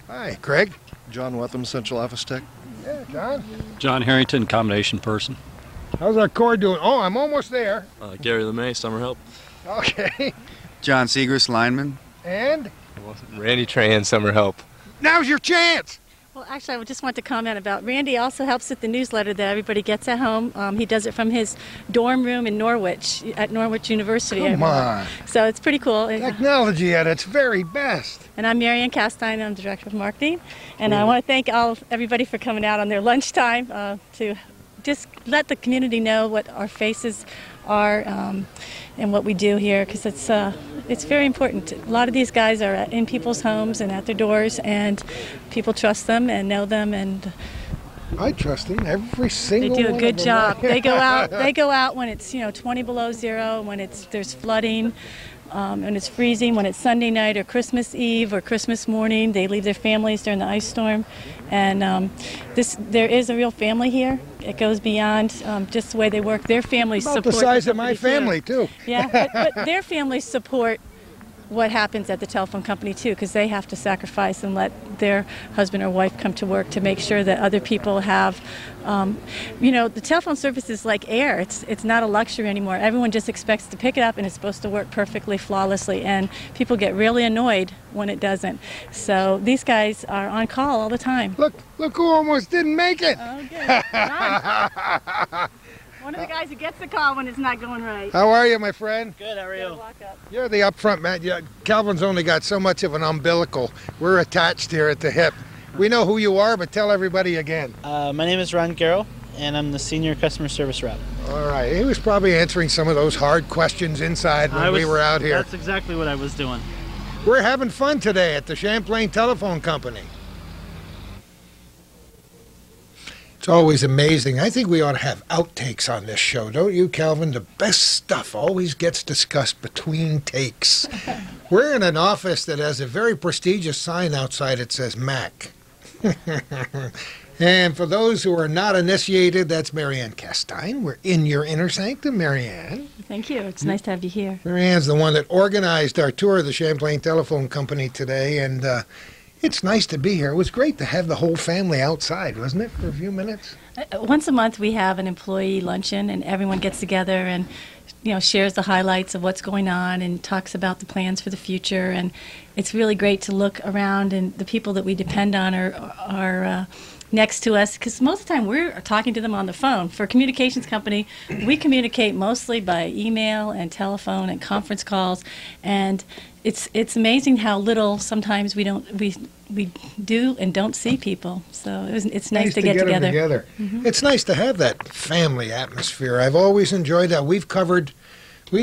Hi, Craig. John Wetham, Central Office Tech. Yeah, John. John Harrington, Combination Person. How's our core doing? Oh, I'm almost there. Gary LeMay, Summer Help. Okay. John Segrist, Lineman. And? Randy Tran, Summer Help. Now's your chance. Well, actually, I just want to comment about Randy also helps with the newsletter that everybody gets at home. He does it from his dorm room in Norwich, at Norwich University. Come on. So it's pretty cool. Technology at its very best. And I'm Marianne Castine, I'm Director of Marketing. And I want to thank everybody for coming out on their lunchtime to just let the community know what our faces are and what we do here, because it's very important. A lot of these guys are in people's homes and at their doors, and people trust them and know them, and I trust them, every single one. They do a good job. They go out. Yeah. They go out when it's 20 below zero, when there's flooding, when it's freezing, when it's Sunday night or Christmas Eve or Christmas morning. They leave their families during the ice storm, and there is a real family here. It goes beyond just the way they work. Their families About support the size of my family too. Yeah, but their families support what happens at the telephone company too, because they have to sacrifice and let their husband or wife come to work to make sure that other people have, the telephone service is like air. It's not a luxury anymore. Everyone just expects to pick it up and it's supposed to work perfectly, flawlessly, and people get really annoyed when it doesn't. So these guys are on call all the time. Look who almost didn't make it. Oh, good. One of the guys who gets the call when it's not going right. How are you, my friend? Good, how are you? You're the upfront man. Yeah, Calvin's only got so much of an umbilical. We're attached here at the hip. We know who you are, but tell everybody again. My name is Ron Garrow, and I'm the Senior Customer Service Rep. All right. He was probably answering some of those hard questions inside when we were out here. That's exactly what I was doing. We're having fun today at the Champlain Telephone Company. It's always amazing. I think we ought to have outtakes on this show, don't you, Calvin? The best stuff always gets discussed between takes. We're in an office that has a very prestigious sign outside. It says Mac. And for those who are not initiated, that's Marianne Castine. We're in your inner sanctum, Marianne. Thank you. It's nice to have you here. Marianne's the one that organized our tour of the Champlain Telephone Company today, and it's nice to be here. It was great to have the whole family outside, wasn't it, for a few minutes? Once a month we have an employee luncheon, and everyone gets together and shares the highlights of what's going on and talks about the plans for the future. And it's really great to look around, and the people that we depend on are next to us, because most of the time we're talking to them on the phone. For a communications company, we communicate mostly by email and telephone and conference calls, and it's amazing how little sometimes we do and don't see people. So it's nice to get together. Mm-hmm. It's nice to have that family atmosphere. I've always enjoyed that. We've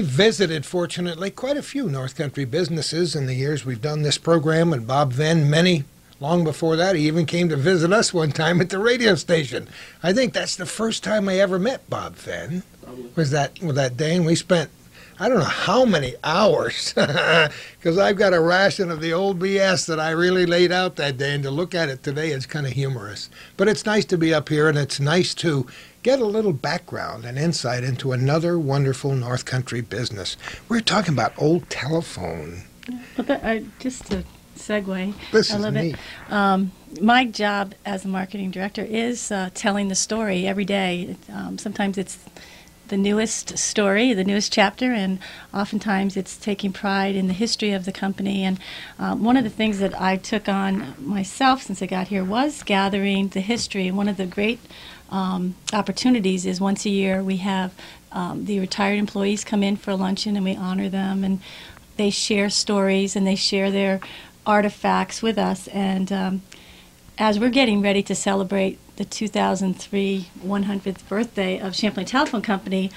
visited, fortunately, quite a few North Country businesses in the years we've done this program, and Bob Venn, many long before that, he even came to visit us one time at the radio station. I think that's the first time I ever met Bob Venn. Was that day, and we spent I don't know how many hours, because I've got a ration of the old BS that I really laid out that day, and to look at it today is kind of humorous. But it's nice to be up here, and it's nice to get a little background and insight into another wonderful North Country business. We're talking about old telephone. But just to segue. This a is little neat. bit. My job as a marketing director is telling the story every day. Sometimes it's the newest story, the newest chapter, and oftentimes it's taking pride in the history of the company. And one of the things that I took on myself since I got here was gathering the history. And one of the great opportunities is once a year we have the retired employees come in for a luncheon and we honor them, and they share stories and they share their artifacts with us. And as we're getting ready to celebrate the 2003 100th birthday of Champlain Telephone Company,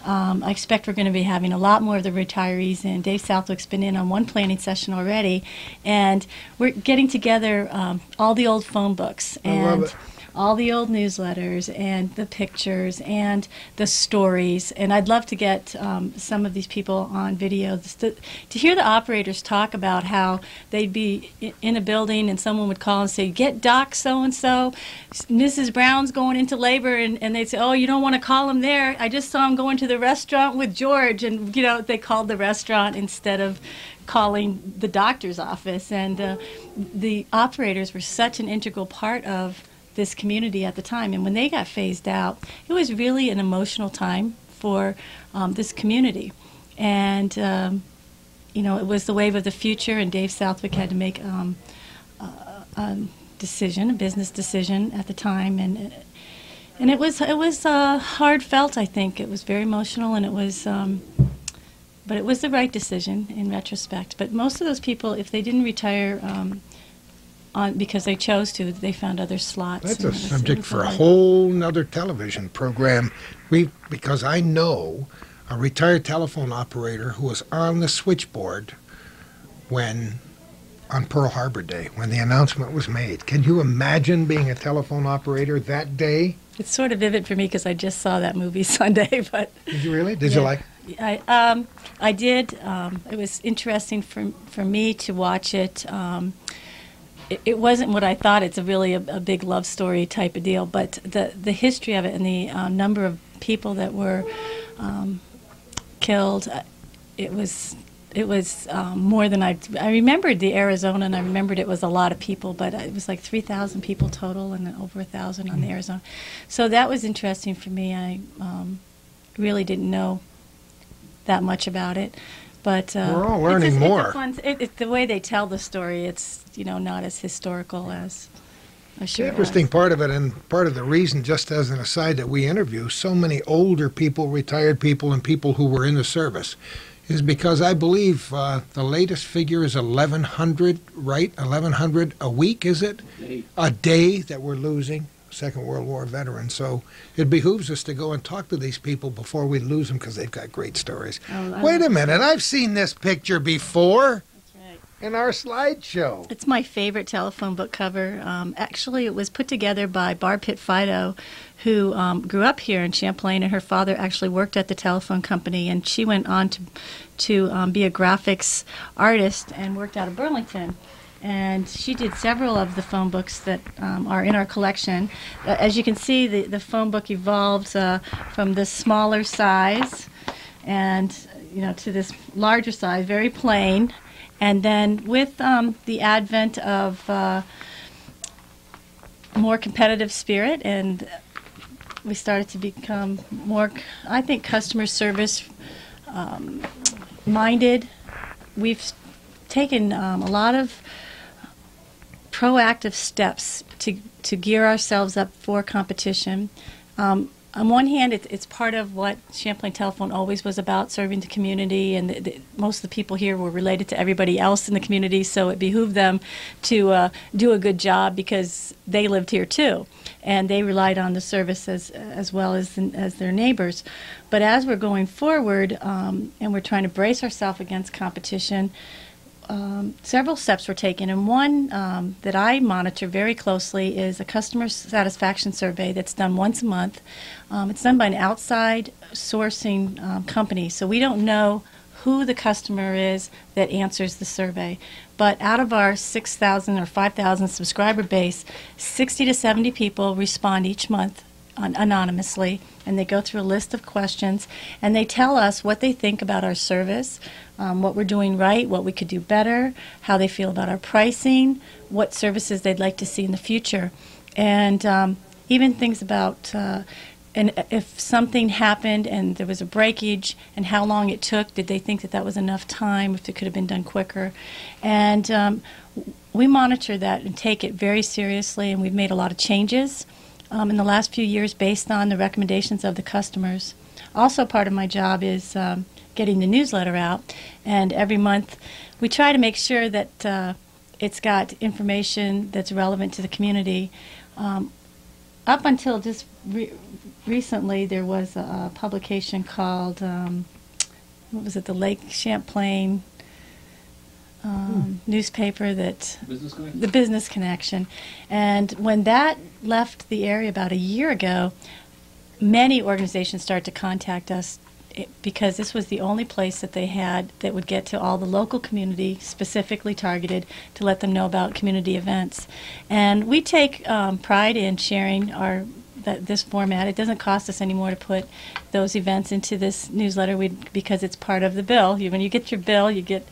I expect we're going to be having a lot more of the retirees in. Dave Southwick's been in on one planning session already, and we're getting together all the old phone books and all the old newsletters and the pictures and the stories. And I'd love to get some of these people on video to hear the operators talk about how they'd be in a building and someone would call and say, "Get Doc so-and-so, Mrs. Brown's going into labor," and they'd say, "Oh, you don't want to call him there. I just saw him going to the restaurant with George." And, you know, they called the restaurant instead of calling the doctor's office. And the operators were such an integral part of this community at the time, and when they got phased out, it was really an emotional time for this community. And you know, it was the wave of the future, and Dave Southwick had to make a decision, a business decision at the time, and it was hard felt. I think it was very emotional, and it was. But it was the right decision in retrospect. But most of those people, if they didn't retire because they chose to, they found other slots. That's a subject for a whole nother television program. Because I know a retired telephone operator who was on the switchboard on Pearl Harbor Day, when the announcement was made. Can you imagine being a telephone operator that day? It's sort of vivid for me because I just saw that movie Sunday. But did you really? Did you like it? I did. It was interesting for me to watch it. It wasn't what I thought. It's really a big love story type of deal, but the history of it and the number of people that were killed, it was more than I remembered. The Arizona, and I remembered it was a lot of people, but it was like 3,000 people total, and then over 1,000 on the Arizona. So that was interesting for me. I really didn't know that much about it. But we're all learning more. It's the way they tell the story. It's not as historical as I sure. The interesting part of it, and part of the reason, just as an aside, that we interview so many older people, retired people, and people who were in the service, is because I believe the latest figure is 1,100, right? 1,100 a week, is it? A day that we're losing. Second World War veterans. So it behooves us to go and talk to these people before we lose them, because they've got great stories. Wait a minute, I've seen this picture before. That's right. In our slideshow. It's my favorite telephone book cover. Actually, it was put together by Barb Pitt Fido, who grew up here in Champlain, and her father actually worked at the telephone company, and she went on to be a graphics artist and worked out of Burlington. And she did several of the phone books that are in our collection. As you can see, the phone book evolved from this smaller size and to this larger size, very plain. And then with the advent of more competitive spirit, and we started to become more, I think, customer service minded. We've taken a lot of proactive steps to gear ourselves up for competition. On one hand, it's part of what Champlain Telephone always was about, serving the community, and most of the people here were related to everybody else in the community, so it behooved them to do a good job because they lived here too, and they relied on the service as well as their neighbors. But as we're going forward and we're trying to brace ourselves against competition, several steps were taken, and one that I monitor very closely is a customer satisfaction survey that's done once a month. It's done by an outside sourcing company, so we don't know who the customer is that answers the survey. But out of our 6,000 or 5,000 subscriber base, 60 to 70 people respond each month anonymously, and they go through a list of questions, and they tell us what they think about our service, what we're doing right, what we could do better, how they feel about our pricing, what services they'd like to see in the future, and even things about and if something happened and there was a breakage and how long it took, did they think that that was enough time, if it could have been done quicker. And we monitor that and take it very seriously, and we've made a lot of changes in the last few years based on the recommendations of the customers. Also, part of my job is getting the newsletter out, and every month we try to make sure that it's got information that's relevant to the community. Up until just recently, there was a publication called, what was it, the Lake Champlain newspaper, that the Business Connection. And when that left the area about a year ago, many organizations started to contact us because this was the only place that they had that would get to all the local community, specifically targeted, to let them know about community events. And we take pride in sharing this format. It doesn't cost us any more to put those events into this newsletter because it's part of the bill. When you get your bill, you get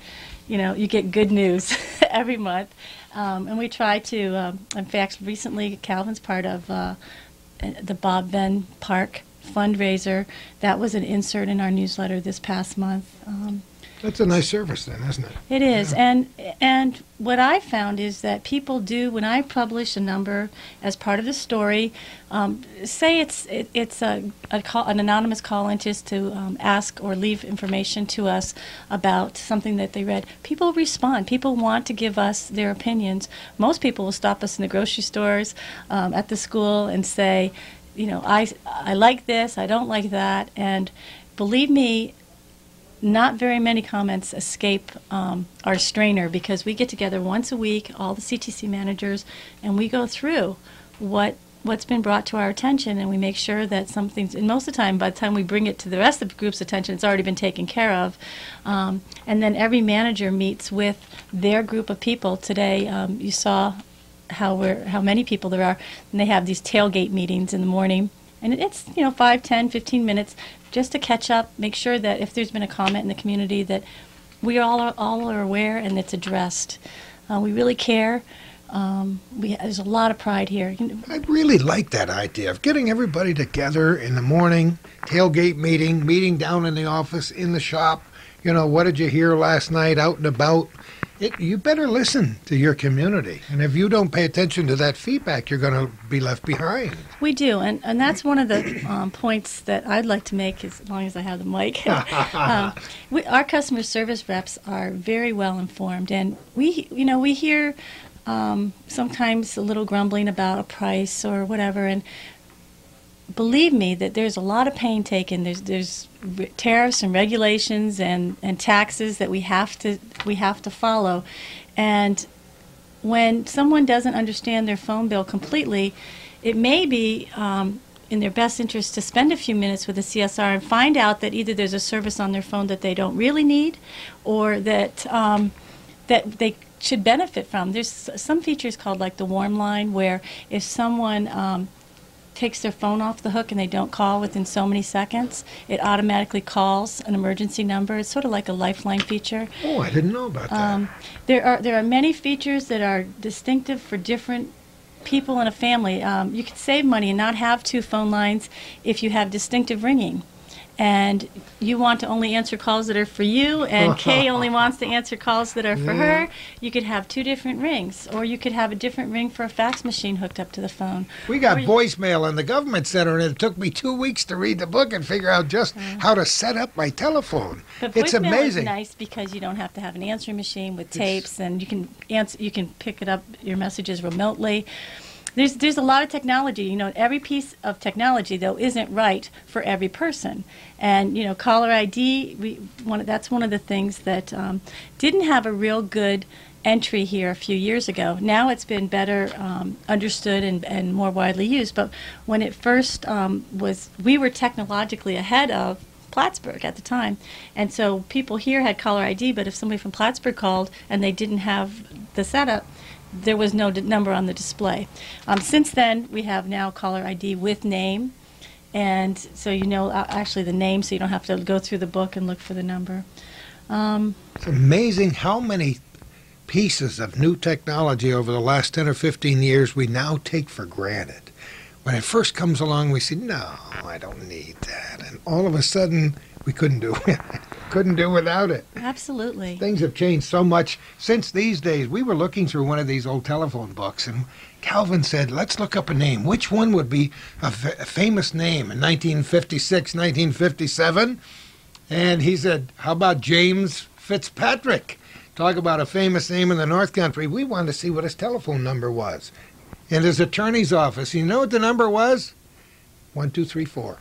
good news every month. And we try to, in fact, recently Calvin's part of the Bob Venn Park fundraiser. That was an insert in our newsletter this past month. That's a nice service then, isn't it? It is. Yeah. And what I found is that people do, when I publish a number as part of the story, say it's an anonymous call-in just to ask or leave information to us about something that they read, people respond. People want to give us their opinions. Most people will stop us in the grocery stores, at the school, and say, I like this, I don't like that. And believe me, not very many comments escape our strainer, because we get together once a week, all the CTC managers, and we go through what's been brought to our attention, and we make sure that something's, and most of the time, by the time we bring it to the rest of the group's attention, it's already been taken care of. And then every manager meets with their group of people. Today, you saw how many people there are, and they have these tailgate meetings in the morning, and it's 5, 10, 15 minutes just to catch up, make sure that if there's been a comment in the community that we all are aware and it's addressed. We really care. There's a lot of pride here. I really like that idea of getting everybody together in the morning, tailgate meeting down in the office, in the shop. What did you hear last night out and about? You better listen to your community. And if you don't pay attention to that feedback, you're going to be left behind. We do. And that's one of the points that I'd like to make, as long as I have the mic. Our customer service reps are very well informed. And we hear sometimes a little grumbling about a price or whatever. And believe me that there's a lot of pain taken. There's tariffs and regulations and taxes that we have to follow. And when someone doesn't understand their phone bill completely, it may be in their best interest to spend a few minutes with a CSR and find out that either there's a service on their phone that they don't really need, or that they should benefit from. There's some features called like the warm line, where if someone takes their phone off the hook and they don't call within so many seconds, it automatically calls an emergency number. It's sort of like a lifeline feature. Oh, I didn't know about that. There are many features that are distinctive for different people in a family. You can save money and not have 2 phone lines if you have distinctive ringing. And you want to only answer calls that are for you, and Kay only wants to answer calls that are for her. You could have 2 different rings, or you could have a different ring for a fax machine hooked up to the phone. We got voicemail in the government center, and it took me 2 weeks to read the book and figure out just how to set up my telephone. But it's voicemail amazing. is nice because you don't have to have an answering machine with tapes, and you can pick it up, your messages remotely. There's a lot of technology. Every piece of technology, though, isn't right for every person. And, caller ID, that's one of the things that didn't have a real good entry here a few years ago. Now it's been better understood and more widely used. But when it first we were technologically ahead of Plattsburgh at the time. And so people here had caller ID, but if somebody from Plattsburgh called and they didn't have the setup, there was no number on the display. Since then, we have now caller ID with name, and so you know actually the name, so you don't have to go through the book and look for the number. It's amazing how many pieces of new technology over the last 10 or 15 years we now take for granted. When it first comes along, we say, no, I don't need that. And all of a sudden, we couldn't do it. Couldn't do without it. Absolutely. Things have changed so much since these days. We were looking through one of these old telephone books, and Calvin said, let's look up a name. Which one would be a famous name in 1956, 1957? And he said, how about James Fitzpatrick? Talk about a famous name in the North Country. We wanted to see what his telephone number was. In his attorney's office, you know what the number was? 1234.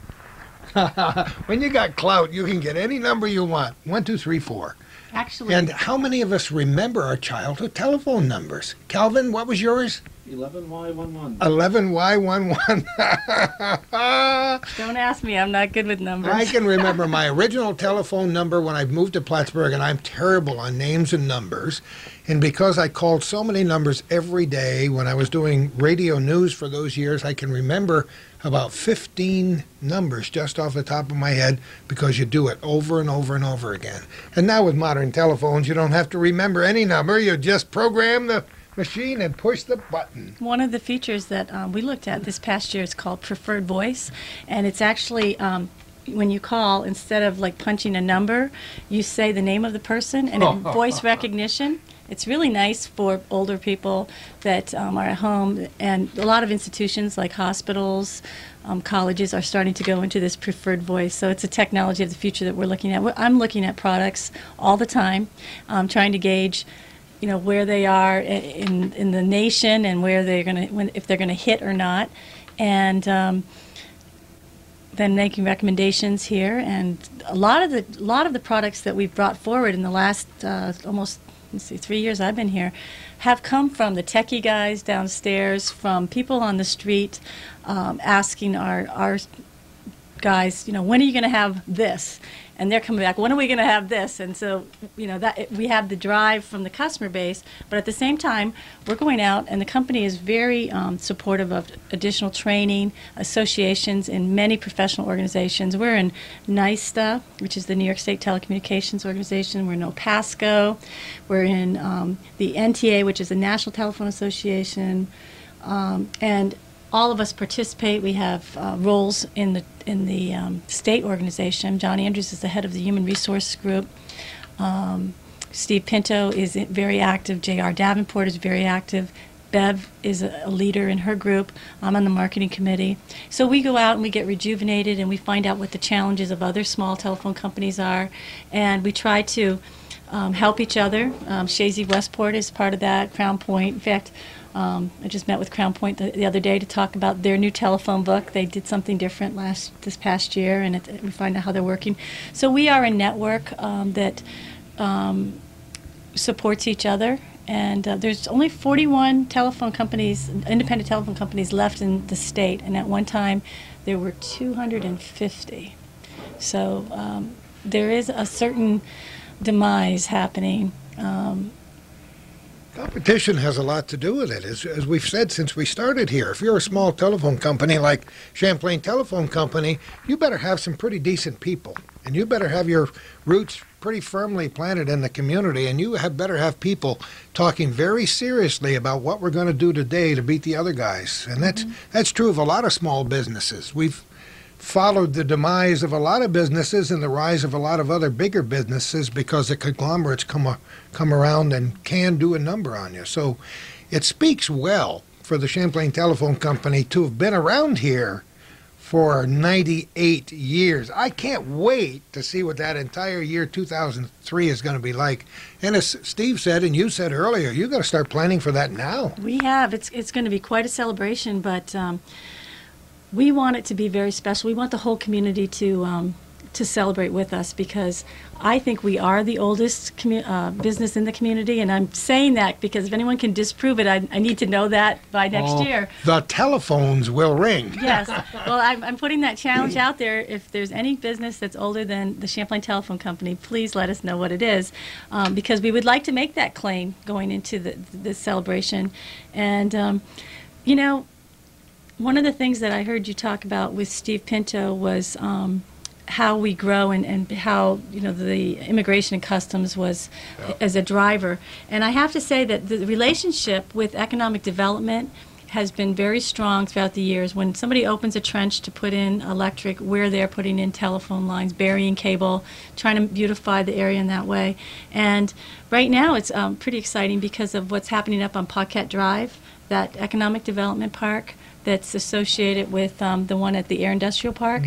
When you got clout, you can get any number you want. 1234. Actually. And how many of us remember our childhood telephone numbers? Calvin, what was yours? 11Y11. 11Y11. Don't ask me. I'm not good with numbers. I can remember my original telephone number when I moved to Plattsburgh, and I'm terrible on names and numbers. And because I called so many numbers every day when I was doing radio news for those years, I can remember about 15 numbers just off the top of my head because you do it over and over and over again. And now with modern telephones, you don't have to remember any number. You just program the machine and push the button. One of the features that we looked at this past year is called Preferred Voice, and it's actually when you call, instead of like punching a number, you say the name of the person and voice recognition. It's really nice for older people that are at home, and a lot of institutions like hospitals, colleges are starting to go into this preferred voice. So it's a technology of the future that we're looking at. I'm looking at products all the time, trying to gauge, you know, where they are in the nation and where they're going to, if they're going to hit or not, and then making recommendations here. And a lot of the products that we've brought forward in the last almost 3 years I've been here have come from the techie guys downstairs, from people on the street asking our guys, you know, when are you going to have this? And they're coming back, when are we going to have this? And so, you know, that we have the drive from the customer base, but at the same time, we're going out, and the company is very supportive of additional training, associations in many professional organizations. We're in NYSTA, which is the New York State Telecommunications Organization. We're in OPASCO. We're in the NTA, which is the National Telephone Association, and all of us participate. We have roles in the state organization. John Andrews is the head of the Human Resource Group. Steve Pinto is very active. J.R. Davenport is very active. Bev is a leader in her group. I'm on the marketing committee. So we go out and we get rejuvenated, and we find out what the challenges of other small telephone companies are, and we try to help each other. Shazy Westport is part of that, Crown Point. In fact, I just met with Crown Point the other day to talk about their new telephone book. They did something different this past year, and we find out how they're working. So we are a network that supports each other, and there's only 41 telephone companies, independent telephone companies, left in the state, and at one time there were 250. So there is a certain demise happening. Competition has a lot to do with it, as we've said since we started here. If you're a small telephone company like Champlain Telephone Company, you better have some pretty decent people, and you better have your roots pretty firmly planted in the community, and you better have people talking very seriously about what we're going to do today to beat the other guys. And that's true of a lot of small businesses. We've followed the demise of a lot of businesses and the rise of a lot of other bigger businesses because the conglomerates come around and can do a number on you. So it speaks well for the Champlain Telephone Company to have been around here for 98 years. I can't wait to see what that entire year 2003 is going to be like. And as Steve said, and you said earlier, you've got to start planning for that now. We have. It's going to be quite a celebration, but we want it to be very special. We want the whole community to to celebrate with us, because I think we are the oldest business in the community, and I'm saying that because if anyone can disprove it, I need to know that by next year. The telephones will ring. Yes. Well, I'm putting that challenge out there. If there's any business that's older than the Champlain Telephone Company, please let us know what it is, because we would like to make that claim going into this celebration. And, you know, one of the things that I heard you talk about with Steve Pinto was how we grow and how, you know, the Immigration and Customs was as a driver. And I have to say that the relationship with economic development has been very strong throughout the years. When somebody opens a trench to put in electric, we're there putting in telephone lines, burying cable, trying to beautify the area in that way. And right now it's pretty exciting because of what's happening up on Paquette Drive, that economic development park that's associated with the one at the Air Industrial Park.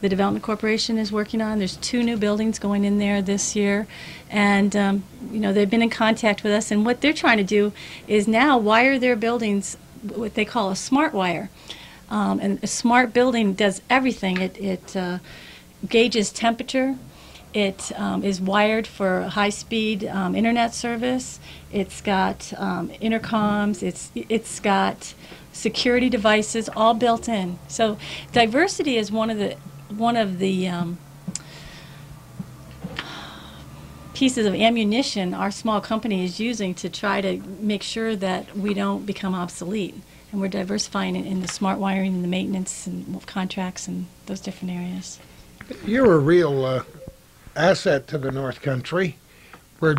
The Development Corporation is working on. There's 2 new buildings going in there this year. And, you know, they've been in contact with us. And what they're trying to do is now wire their buildings what they call a smart wire. And a smart building does everything. It gauges temperature. It is wired for high-speed internet service. It's got intercoms. It's got security devices all built in. So diversity is one of the pieces of ammunition our small company is using to try to make sure that we don't become obsolete. And we're diversifying in the smart wiring and the maintenance and contracts and those different areas. You're a real asset to the North Country, where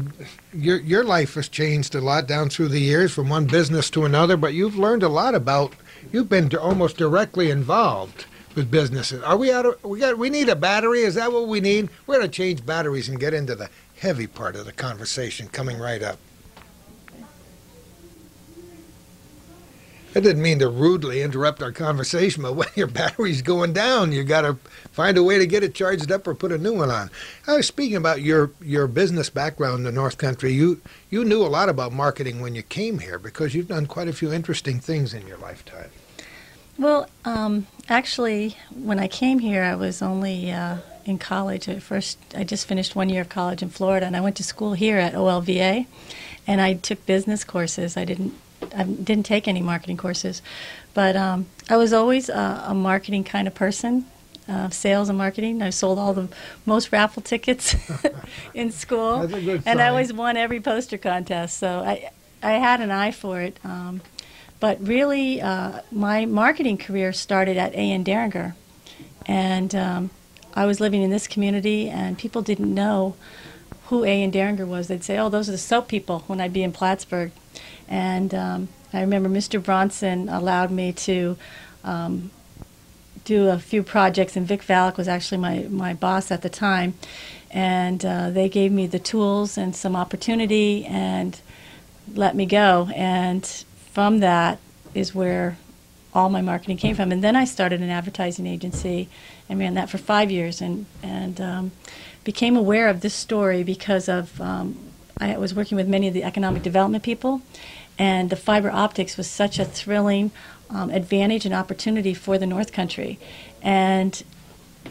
your life has changed a lot down through the years from one business to another, but you've learned a lot about, you've been almost directly involved with businesses. Are we we need a battery? Is that what we need? We're going to change batteries and get into the heavy part of the conversation coming right up. I didn't mean to rudely interrupt our conversation, but when your battery's going down, you got to find a way to get it charged up or put a new one on. I was speaking about your business background in the North Country. You knew a lot about marketing when you came here because you've done quite a few interesting things in your lifetime. Well, actually, when I came here, I was only in college. I just finished 1 year of college in Florida, and I went to school here at OLVA, and I took business courses. I didn't take any marketing courses, but I was always a marketing kind of person, sales and marketing. I sold all the most raffle tickets in school, That's a good and sign. I always won every poster contest, so I had an eye for it. But really, my marketing career started at A.N. Derringer, and I was living in this community, and people didn't know who A.N. Derringer was. They'd say, oh, those are the soap people, when I'd be in Plattsburgh. And I remember Mr. Bronson allowed me to do a few projects, and Vic Valek was actually my boss at the time. And they gave me the tools and some opportunity and let me go. And from that is where all my marketing came from. And then I started an advertising agency and ran that for 5 years and became aware of this story because of I was working with many of the economic development people, and the fiber optics was such a thrilling advantage and opportunity for the North Country. And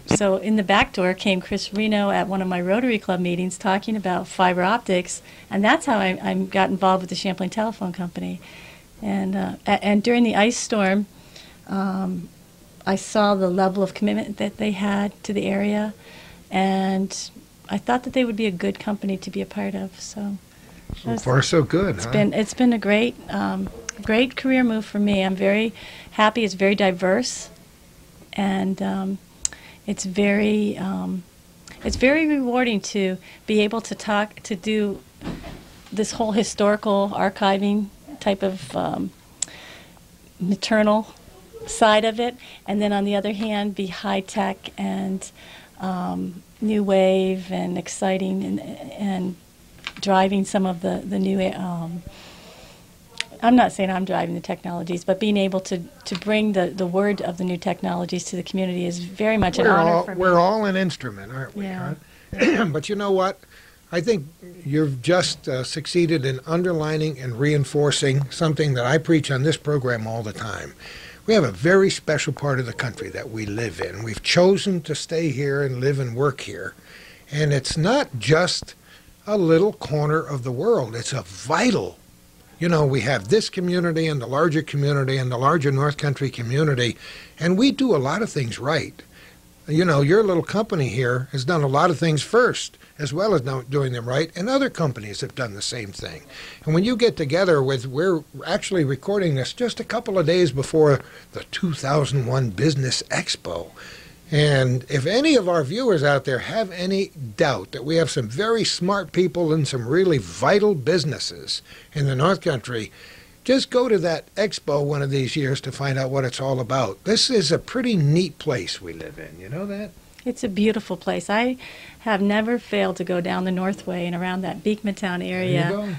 so in the back door came Chris Reno at one of my Rotary Club meetings talking about fiber optics, and that's how I got involved with the Champlain Telephone Company. And during the ice storm, I saw the level of commitment that they had to the area, and I thought that they would be a good company to be a part of. So far, so good. It's been a great career move for me. I'm very happy. It's very diverse, and it's very rewarding to be able to do this whole historical archiving type of maternal side of it, and then on the other hand be high tech and new wave and exciting and driving some of the new I'm not saying I'm driving the technologies, but being able to bring the word of the new technologies to the community is very much an honor for me. We're all an instrument, aren't we? Yeah. Huh? But you know what? I think you've just succeeded in underlining and reinforcing something that I preach on this program all the time. We have a very special part of the country that we live in. We've chosen to stay here and live and work here. And it's not just a little corner of the world. It's a vital, we have this community and the larger community and the larger North Country community, and we do a lot of things right. Your little company here has done a lot of things first, as well as doing them right, and other companies have done the same thing. And when you get together we're actually recording this just a couple of days before the 2001 Business Expo. And if any of our viewers out there have any doubt that we have some very smart people and some really vital businesses in the North Country, just go to that expo one of these years to find out what it's all about. This is a pretty neat place we live in. You know that? It's a beautiful place. I have never failed to go down the Northway and around that Beekmantown area. There you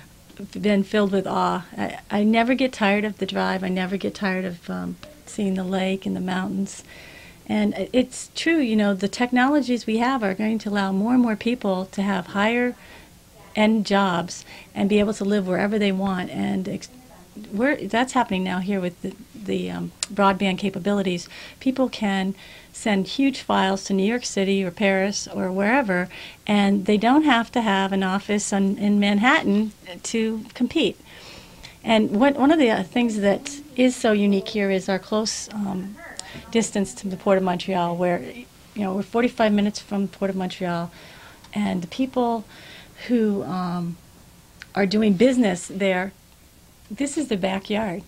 go. Been filled with awe. I never get tired of the drive. I never get tired of seeing the lake and the mountains. And it's true, the technologies we have are going to allow more and more people to have higher end jobs and be able to live wherever they want. And that's happening now here with the broadband capabilities. People can send huge files to New York City or Paris or wherever, and they don't have to have an office in Manhattan to compete. And one of the things that is so unique here is our close distance to the Port of Montreal, where we're 45 minutes from the Port of Montreal, and the people who are doing business there, this is their backyard.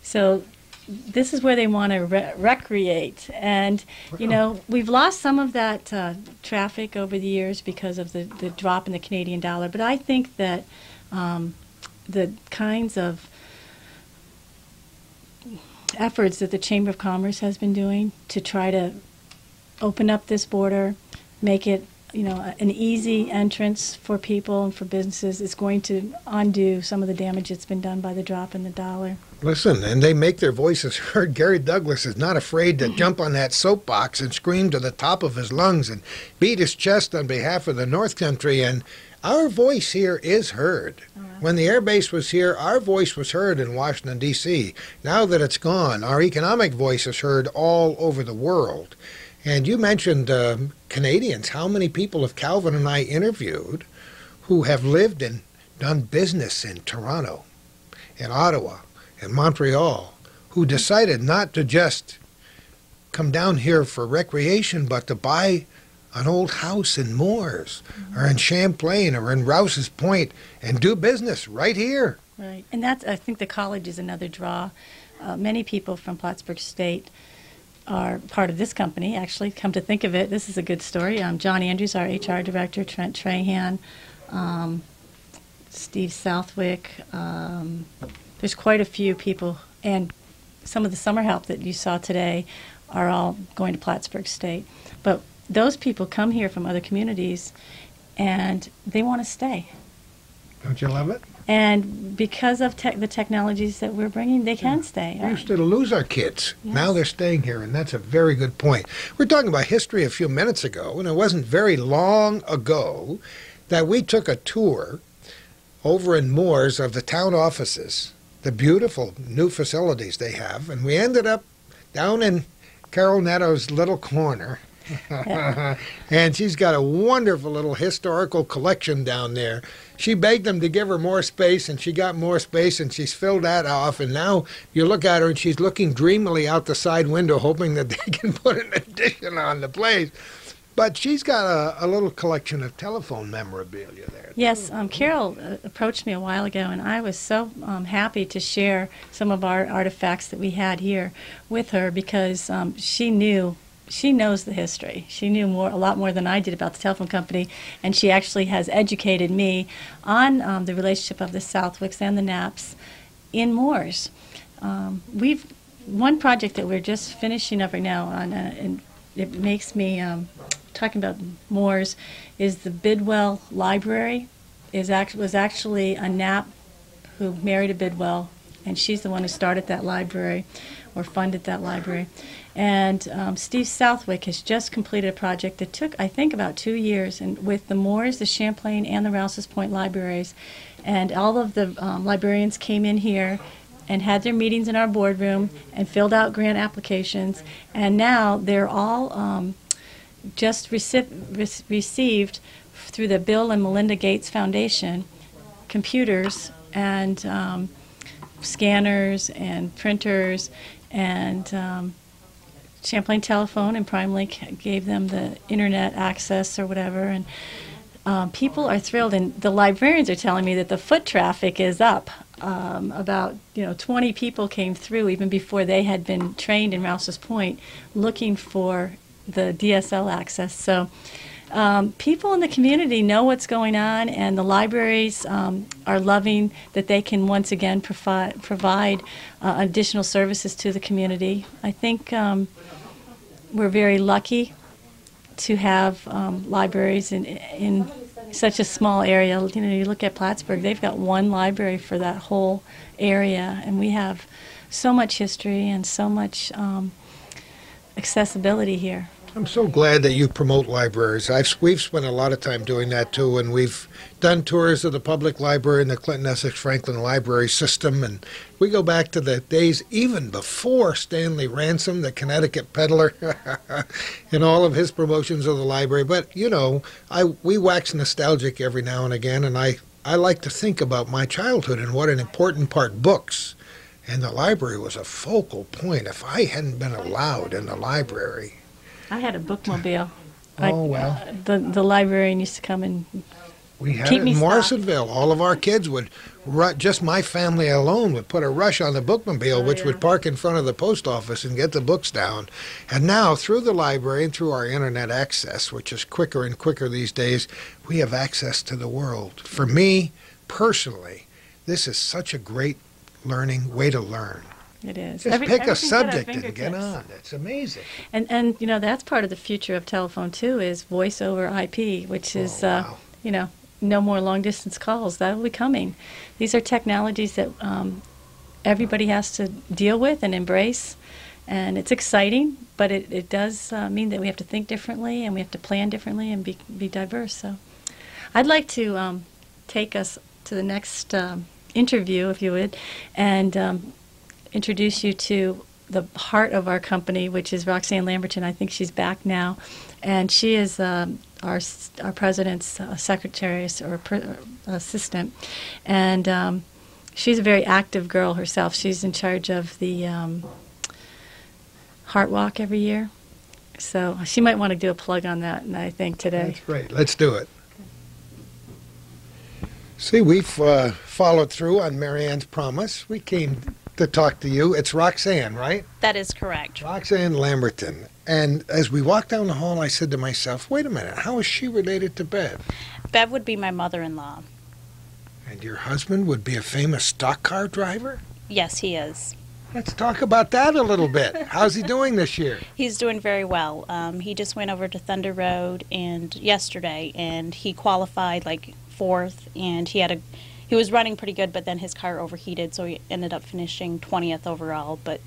So this is where they want to recreate. And, we've lost some of that traffic over the years because of the drop in the Canadian dollar. But I think that the kinds of efforts that the Chamber of Commerce has been doing to try to open up this border, make it an easy entrance for people and for businesses, is going to undo some of the damage that's been done by the drop in the dollar. Listen, and they make their voices heard. Gary Douglas is not afraid to jump on that soapbox and scream to the top of his lungs and beat his chest on behalf of the North Country, and our voice here is heard. When the air base was here, our voice was heard in Washington, D.C. Now that it's gone, our economic voice is heard all over the world. And you mentioned Canadians. How many people have Calvin and I interviewed who have lived and done business in Toronto, in Ottawa, in Montreal, who decided not to just come down here for recreation, but to buy an old house in Moores or in Champlain or in Rouse's Point and do business right here. Right. And I think the college is another draw. Many people from Plattsburgh State are part of this company, actually. Come to think of it, this is a good story. John Andrews, our HR director, Trent Trahan, Steve Southwick. There's quite a few people, and some of the summer help that you saw today are all going to Plattsburgh State. But those people come here from other communities, and they want to stay. Don't you love it? And because of the technologies that we're bringing, they can stay. We used to lose our kids. Yes. Now they're staying here, and that's a very good point. We're talking about history a few minutes ago, and it wasn't very long ago that we took a tour over in Moores of the town offices, the beautiful new facilities they have, and we ended up down in Carol Netto's little corner. And she's got a wonderful little historical collection down there. She begged them to give her more space, and she got more space, and she's filled that off. And now you look at her, and she's looking dreamily out the side window, hoping that they can put an addition on the place. But she's got a little collection of telephone memorabilia there. Yes, Carol approached me a while ago, and I was so happy to share some of our artifacts that we had here with her, because she knows the history. She knew a lot more than I did about the telephone company, and she actually has educated me on the relationship of the Southwicks and the Knapps in Moores. One project that we're just finishing up right now on, and it makes me talking about Moores, is the Bidwell Library. Was actually a Knapp who married a Bidwell, and she's the one who started that library or funded that library. And Steve Southwick has just completed a project that took, I think, about 2 years, and with the Moores, the Champlain, and the Rouse's Point libraries. And all of the librarians came in here and had their meetings in our boardroom and filled out grant applications. And now they're all just received through the Bill and Melinda Gates Foundation computers and scanners and printers, and Champlain Telephone and PrimeLink gave them the internet access or whatever, and people are thrilled. And the librarians are telling me that the foot traffic is up. About 20 people came through even before they had been trained in Rouse's Point, looking for the DSL access. So people in the community know what's going on, and the libraries are loving that they can once again provide additional services to the community. I think we're very lucky to have libraries in such a small area. You look at Plattsburgh, they've got one library for that whole area, and we have so much history and so much accessibility here. I'm so glad that you promote libraries. We've spent a lot of time doing that too, and we've done tours of the public library and the Clinton Essex Franklin Library System, and we go back to the days even before Stanley Ransom, the Connecticut peddler, and all of his promotions of the library. But we wax nostalgic every now and again, and I like to think about my childhood and what an important part books. And the library was a focal point. If I hadn't been allowed in the library, I had a bookmobile. Oh, well. The librarian used to come and we had keep it me in stocked. Morrisonville. All of our kids would, just my family alone, would put a rush on the bookmobile, which would park in front of the post office and get the books down. And now, through the library and through our internet access, which is quicker and quicker these days, we have access to the world. For me, personally, this is such a great way to learn. It is. Just pick a everything's at our subject and get fingertips. on. It's amazing. And that's part of the future of telephone too, is voice over IP, which is no more long distance calls. That will be coming. These are technologies that everybody has to deal with and embrace, and it's exciting, but it does mean that we have to think differently and we have to plan differently and be diverse. So I'd like to take us to the next interview, if you would, and introduce you to the heart of our company, which is Roxanne Lamberton. I think she's back now, and she is our president's secretary or assistant, and she's a very active girl herself. She's in charge of the Heart Walk every year, so she might want to do a plug on that, and I think today. That's great. Let's do it. See, we've followed through on Marianne's promise. We came to talk to you. It's Roxanne, right? That is correct. Roxanne Lamberton. And as we walked down the hall, I said to myself, wait a minute, how is she related to Bev? Bev would be my mother-in-law. And your husband would be a famous stock car driver? Yes, he is. Let's talk about that a little bit. How's he doing this year? He's doing very well. He just went over to Thunder Road yesterday, and he qualified like fourth, and he was running pretty good, but then his car overheated, so he ended up finishing 20th overall. But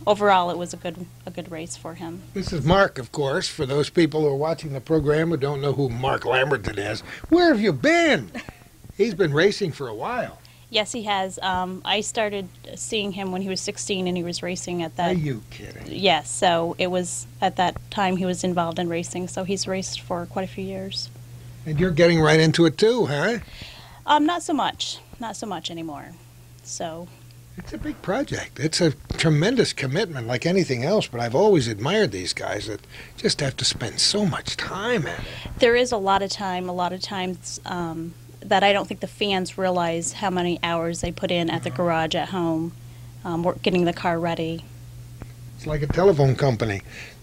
overall, it was a good race for him. This is Mark, of course, for those people who are watching the program who don't know who Mark Lamberton is. Where have you been? He's been racing for a while. Yes, he has. I started seeing him when he was 16, and he was racing at that. Are you kidding? Yes, so it was at that time he was involved in racing, so he's raced for quite a few years. And you're getting right into it too, huh? Not so much. Not so much anymore. So. It's a big project. It's a tremendous commitment like anything else, but I've always admired these guys that just have to spend so much time at it. There is a lot of times that I don't think the fans realize how many hours they put in at the garage at home, getting the car ready. It's like a telephone company.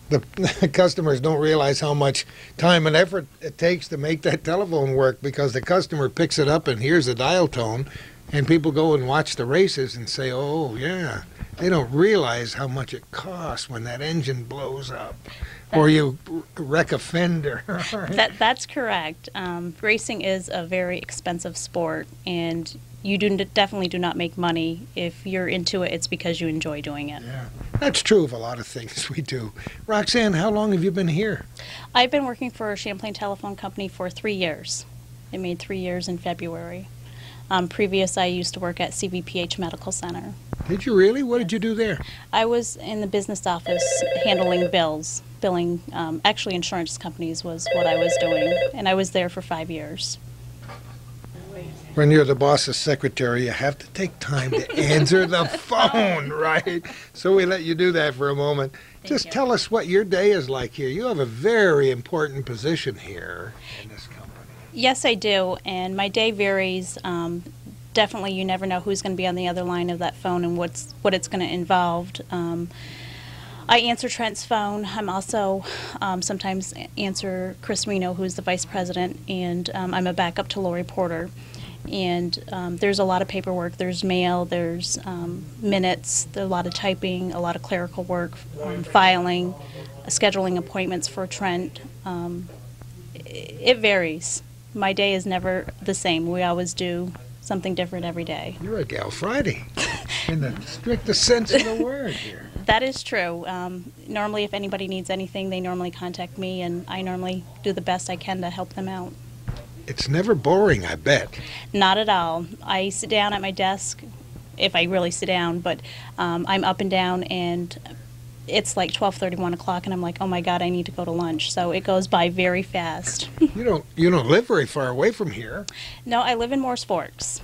The customers don't realize how much time and effort it takes to make that telephone work, because the customer picks it up and hears the dial tone, and people go and watch the races and say, oh, yeah. They don't realize how much it costs when that engine blows up or you wreck a fender. That's correct. Racing is a very expensive sport, and you definitely do not make money. If you're into it, it's because you enjoy doing it. Yeah, that's true of a lot of things we do. Roxanne, how long have you been here? I've been working for Champlain Telephone Company for 3 years. I made 3 years in February. Previous, I used to work at CVPH Medical Center. Did you really? What did you do there? I was in the business office handling bills, billing, actually insurance companies was what I was doing, and I was there for 5 years. When you're the boss's secretary, you have to take time to answer the phone, right? So we let you do that for a moment. Just tell us what your day is like here. You have a very important position here in this company. Yes, I do, and my day varies. Definitely, you never know who's going to be on the other line of that phone and what it's going to involve. I answer Trent's phone. I'm also sometimes answer Chris Reno, who's the vice president, and I'm a backup to Lori Porter. And there's a lot of paperwork. There's mail, there's minutes, there's a lot of typing, a lot of clerical work, filing, scheduling appointments for Trent. It varies. My day is never the same. We always do something different every day. You're a gal Friday, in the strictest sense of the word here. That is true. Normally, if anybody needs anything, they normally contact me, and I normally do the best I can to help them out. It's never boring, I bet. Not at all. I sit down at my desk, if I really sit down, but I'm up and down, and it's like 12:30, 1 o'clock, and I'm like, oh my God, I need to go to lunch. So it goes by very fast. You don't live very far away from here. No, I live in Morse Forks,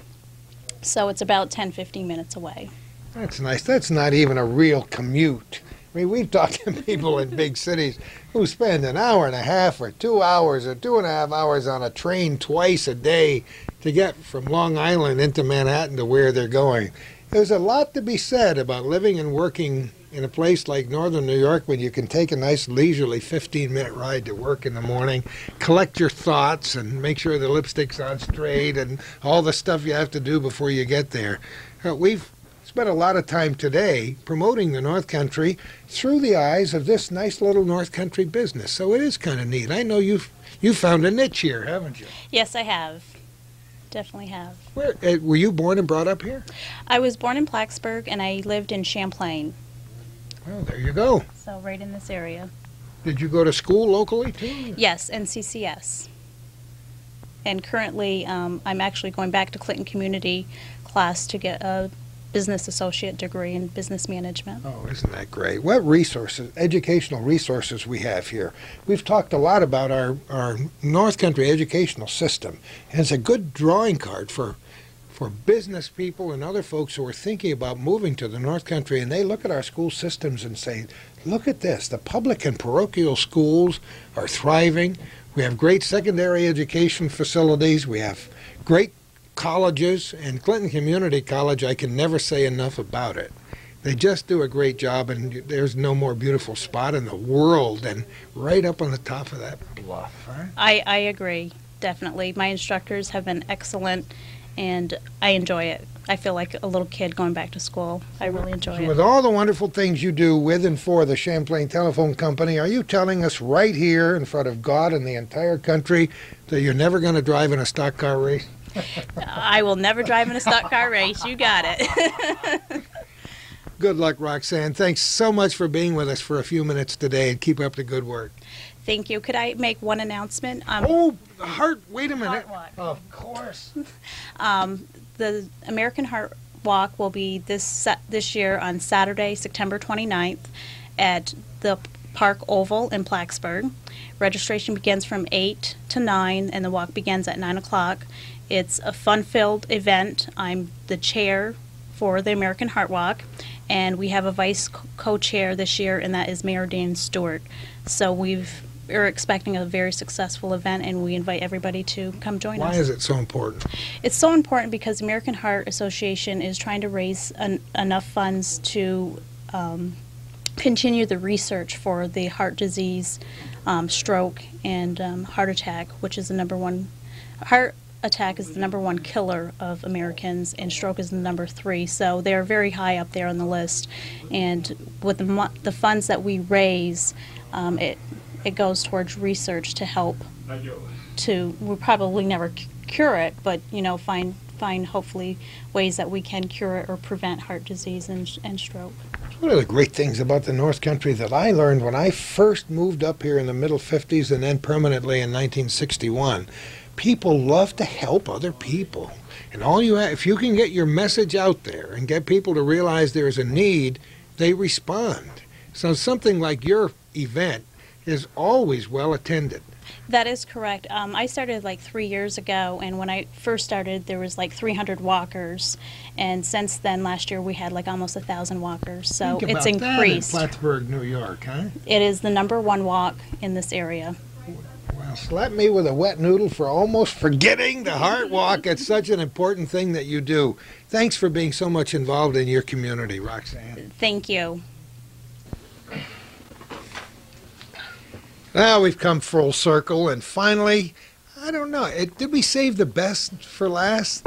so it's about 10, 15 minutes away. That's nice. That's not even a real commute. I mean, we've talked to people in big cities who spend an hour and a half or 2 hours or 2.5 hours on a train twice a day to get from Long Island into Manhattan to where they're going. There's a lot to be said about living and working in a place like northern New York when you can take a nice leisurely 15-minute ride to work in the morning, collect your thoughts and make sure the lipstick's on straight and all the stuff you have to do before you get there. We've spent a lot of time today promoting the North Country through the eyes of this nice little North Country business. So it is kind of neat. I know you've found a niche here, haven't you? Yes, I have. Definitely have. Were you born and brought up here? I was born in Blacksburg, and I lived in Champlain. Well, there you go. So right in this area. Did you go to school locally, too? Yes, NCCS. And currently, I'm actually going back to Clinton Community class to get a business associate degree in business management. Oh, isn't that great? What resources, educational resources we have here. We've talked a lot about our North Country educational system, and it's a good drawing card for business people and other folks who are thinking about moving to the North Country, and they look at our school systems and say, look at this, the public and parochial schools are thriving. We have great secondary education facilities. We have great colleges, and Clinton Community College, I can never say enough about it. They just do a great job, and there's no more beautiful spot in the world than right up on the top of that bluff. Right? I agree, definitely. My instructors have been excellent, and I enjoy it. I feel like a little kid going back to school. I really enjoy it. With all the wonderful things you do with and for the Champlain Telephone Company, are you telling us right here in front of God and the entire country that you're never going to drive in a stock car race? I will never drive in a stock car race. You got it. Good luck, Roxanne. Thanks so much for being with us for a few minutes today, and keep up the good work. Thank you. Could I make one announcement? Wait a minute. Of course. The American Heart Walk will be this year on Saturday, September 29th at the Park Oval in Blacksburg. Registration begins from 8 to 9, and the walk begins at 9 o'clock. It's a fun-filled event. I'm the chair for the American Heart Walk, and we have a vice co-chair this year, and that is Mayor Dan Stewart. So we're expecting a very successful event, and we invite everybody to come join us. Why is it so important? It's so important because the American Heart Association is trying to raise enough funds to continue the research for the heart disease, stroke, and heart attack, which is the number one. Heart attack is the number one killer of Americans, and stroke is the number 3. So they're very high up there on the list. And with the funds that we raise, it goes towards research to help we'll probably never cure it, but find hopefully ways that we can cure it or prevent heart disease and stroke. One of the great things about the North Country that I learned when I first moved up here in the middle 50s and then permanently in 1961, people love to help other people. And all you have, if you can get your message out there and get people to realize there's a need, they respond. So something like your event is always well attended. That is correct. I started like 3 years ago, and when I first started, there was like 300 walkers, and since then, last year we had like almost 1,000 walkers. So Think it's about increased. that in Plattsburgh, New York, huh? It is the #1 walk in this area. Well, slap me with a wet noodle for almost forgetting the Heart Walk. It's such an important thing that you do. Thanks for being so much involved in your community, Roxanne. Thank you. Now we've come full circle, and finally, I don't know, did we save the best for last?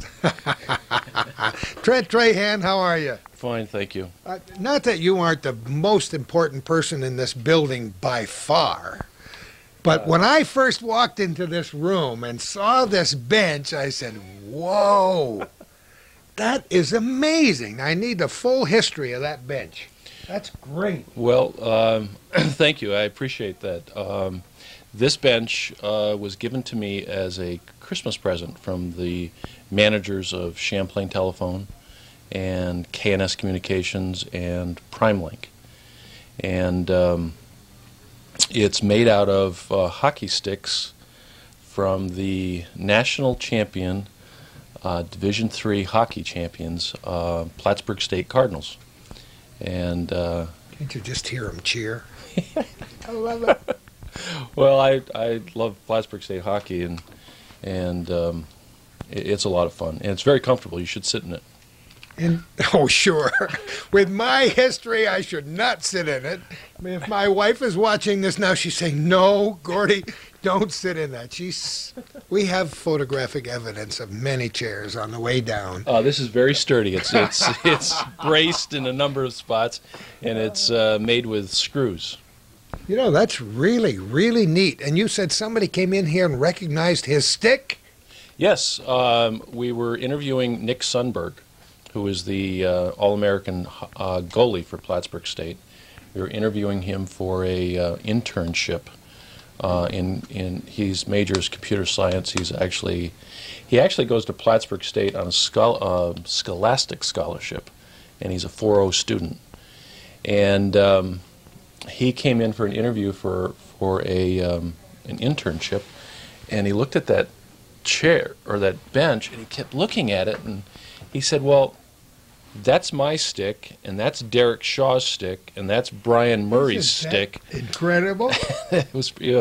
Trent Trahan, how are you? Fine, thank you. Not that you aren't the most important person in this building by far, but when I first walked into this room and saw this bench, I said, whoa, that is amazing. I need the full history of that bench. That's great. Well, thank you. I appreciate that. This bench was given to me as a Christmas present from the managers of Champlain Telephone and K&S Communications and PrimeLink. And it's made out of hockey sticks from the national champion, Division III hockey champions, Plattsburgh State Cardinals. And can't you just hear them cheer? I love it. Well, I love Plattsburgh State hockey, and it's a lot of fun, and it's very comfortable. You should sit in it. And oh, sure. With my history, I should not sit in it. I mean, if my wife is watching this now, she's saying, "No, Gordy, don't sit in that." We have photographic evidence of many chairs on the way down. This is very sturdy. It's braced in a number of spots, and it's made with screws. You know, that's really, really neat. And you said somebody came in here and recognized his stick? Yes, we were interviewing Nick Sundberg, who is the All-American goalie for Plattsburgh State. We were interviewing him for a internship. His major is computer science. He actually goes to Plattsburgh State on a scholastic scholarship, and he's a 4.0 student. And he came in for an interview for an internship, and he looked at that chair or that bench, and he kept looking at it, and he said, "Well, that's my stick, and that's Derek Shaw's stick, and that's Brian Murray's stick." Incredible. It was pretty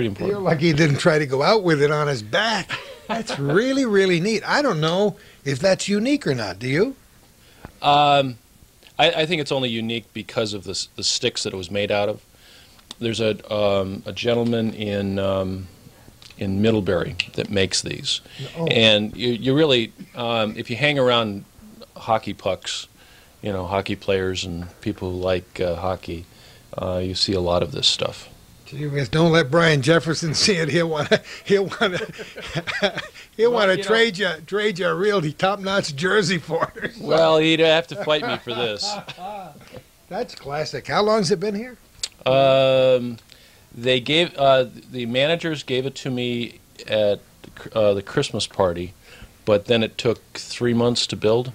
important. You're lucky he didn't try to go out with it on his back. That's really, really neat. I don't know if that's unique or not. Do you? I think it's only unique because of the sticks that it was made out of. There's a gentleman in Middlebury that makes these, and you really, if you hang around hockey pucks, hockey players and people who like hockey, you see a lot of this stuff. Gee whiz, don't let Brian Jefferson see it. He'll want to trade you a real top-notch jersey for it. Well, he'd have to fight me for this. That's classic. How long's it been here? They gave the managers gave it to me at the Christmas party, but then it took 3 months to build.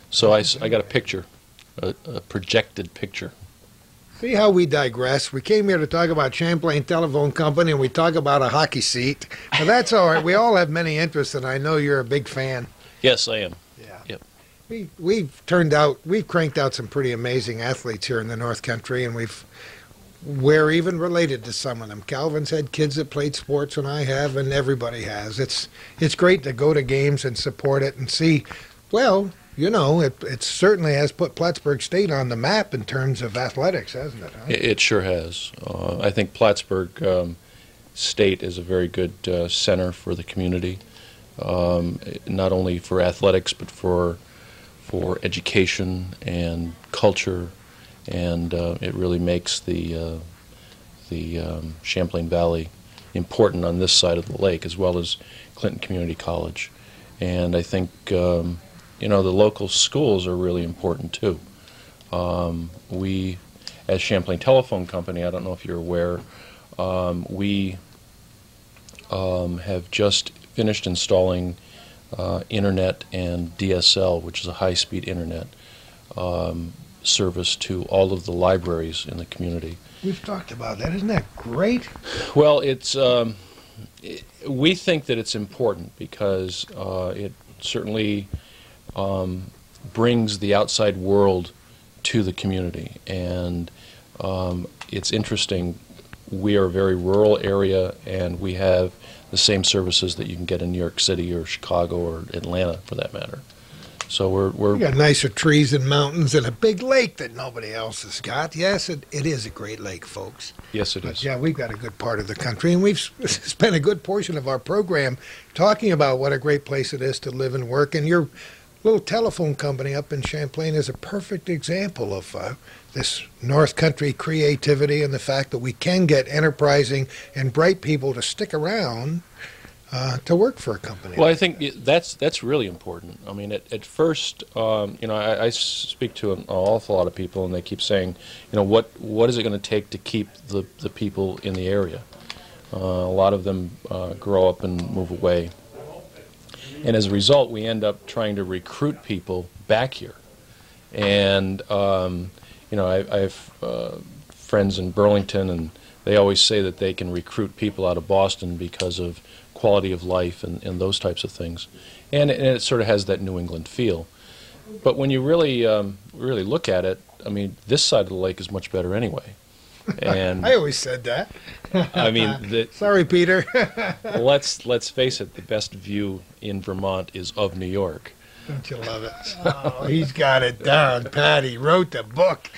So I got a picture, a projected picture. See how we digress. We came here to talk about Champlain Telephone Company, and we talk about a hockey seat. But that's all right. We all have many interests, and I know you're a big fan. Yes, I am. Yeah. Yep. We've cranked out some pretty amazing athletes here in the North Country, and we're even related to some of them. Calvin's had kids that played sports, and I have, and everybody has. It's great to go to games and support it and see, well, it certainly has put Plattsburgh State on the map in terms of athletics, hasn't it? Huh? It sure has. I think Plattsburgh State is a very good center for the community, not only for athletics but for education and culture, and it really makes the Champlain Valley important on this side of the lake, as well as Clinton Community College. And I think the local schools are really important too. We, as Champlain Telephone Company, I don't know if you're aware, we have just finished installing internet and DSL, which is a high-speed internet service to all of the libraries in the community. We've talked about that. Isn't that great? Well, we think that it's important because it certainly brings the outside world to the community, and it's interesting. We are a very rural area, and we have the same services that you can get in New York City or Chicago or Atlanta, for that matter. So we got nicer trees and mountains and a big lake that nobody else has got. Yes, it is a great lake, folks. Yes, it is. Yeah, we've got a good part of the country, and we've spent a good portion of our program talking about what a great place it is to live and work. And your little telephone company up in Champlain is a perfect example of this North Country creativity and the fact that we can get enterprising and bright people to stick around to work for a company. Well, I think that's really important. I mean, at first, I speak to an awful lot of people, and they keep saying, what is it going to take to keep the people in the area? A lot of them grow up and move away. And as a result, we end up trying to recruit people back here. And, I have friends in Burlington, and they always say that they can recruit people out of Boston because of quality of life and those types of things. And it sort of has that New England feel. But when you really look at it, I mean, this side of the lake is much better anyway. And I always said that. I mean, sorry, Peter. let's face it, the best view in Vermont is of New York. Don't you love it? Oh, he's got it down. Patty wrote the book.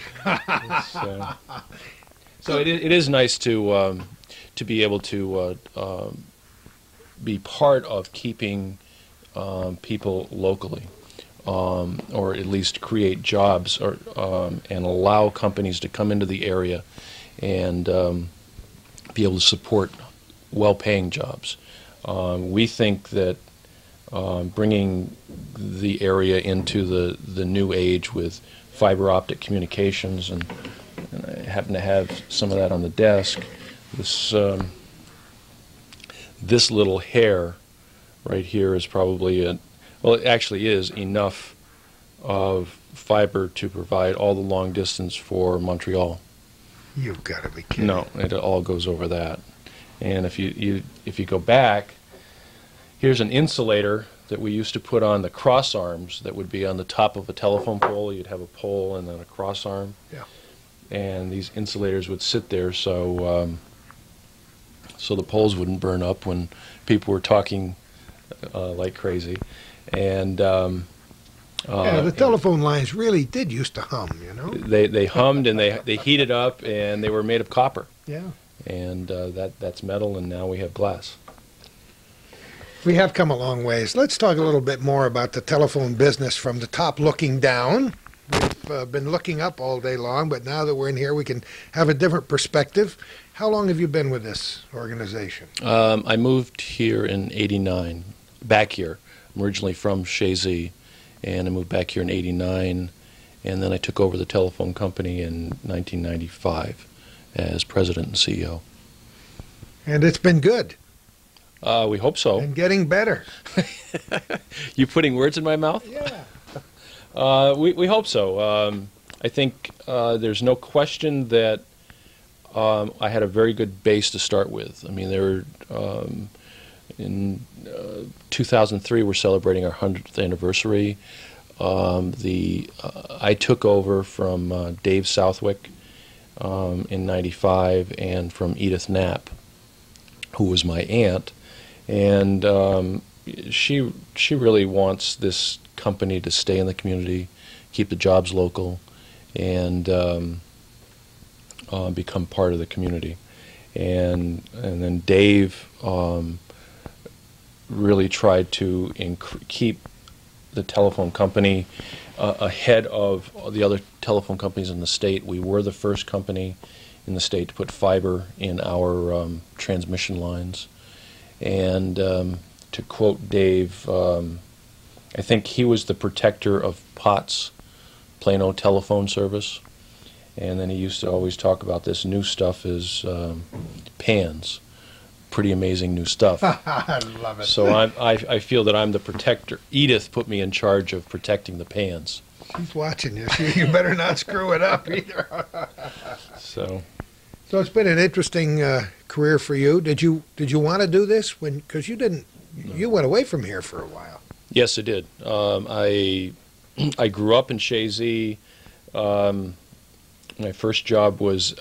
So it is nice to be able to be part of keeping people locally, or at least create jobs, or and allow companies to come into the area and be able to support well-paying jobs. We think that bringing the area into the new age with fiber optic communications, and I happen to have some of that on the desk. This little hair right here is probably well, it actually is enough of fiber to provide all the long distance for Montreal. You've got to be kidding. No, it all goes over that. And if you go back, here's an insulator that we used to put on the cross arms that would be on the top of a telephone pole. You'd have a pole and then a cross arm. Yeah. And these insulators would sit there so the poles wouldn't burn up when people were talking like crazy. And the telephone lines really did used to hum, They hummed, and they heated up, and they were made of copper. Yeah. And that's metal, and now we have glass. We have come a long ways. Let's talk a little bit more about the telephone business from the top looking down. We've been looking up all day long, but now that we're in here, we can have a different perspective. How long have you been with this organization? I moved here in '89, back here. I'm originally from Chazy, and I moved back here in '89, and then I took over the telephone company in 1995 as president and CEO. And it's been good. We hope so. And getting better. You putting words in my mouth? Yeah. We hope so. I think there's no question that I had a very good base to start with. I mean, in 2003, we're celebrating our 100th anniversary. I took over from Dave Southwick in '95, and from Edith Knapp, who was my aunt. And she really wants this company to stay in the community, keep the jobs local, and become part of the community. And then Dave really tried to keep the telephone company ahead of the other telephone companies in the state. We were the first company in the state to put fiber in our transmission lines. And to quote Dave, I think he was the protector of POTS, Plano telephone service. And then he used to always talk about this new stuff is PANS, pretty amazing new stuff. I love it. So I feel that I'm the protector. Edith put me in charge of protecting the pans. She's watching you. You better not screw it up either. So it's been an interesting career for you. Did you want to do this because you didn't? You went away from here for a while. yes, it did. I grew up in Chazy. My first job was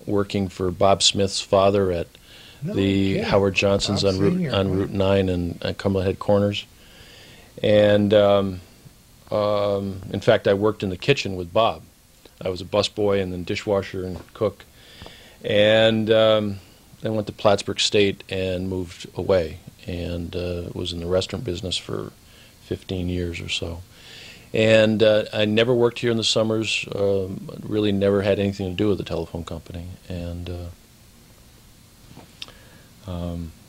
working for Bob Smith's father at Howard Johnson's on Route 9 and Cumberland Head Corners. And in fact, I worked in the kitchen with Bob. I was a busboy and then dishwasher and cook. And then went to Plattsburgh State and moved away and was in the restaurant business for 15 years or so. And I never worked here in the summers, really never had anything to do with the telephone company. And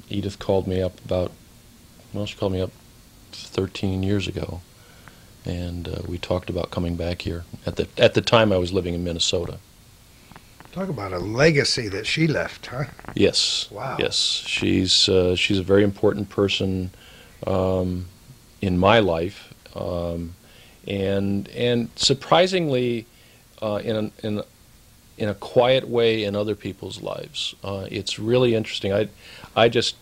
Edith called me up she called me up 13 years ago. And we talked about coming back here. At the time, I was living in Minnesota. Talk about a legacy that she left, huh? Yes. Wow. Yes, she's a very important person in my life, and surprisingly, in a quiet way in other people's lives. It's really interesting. I just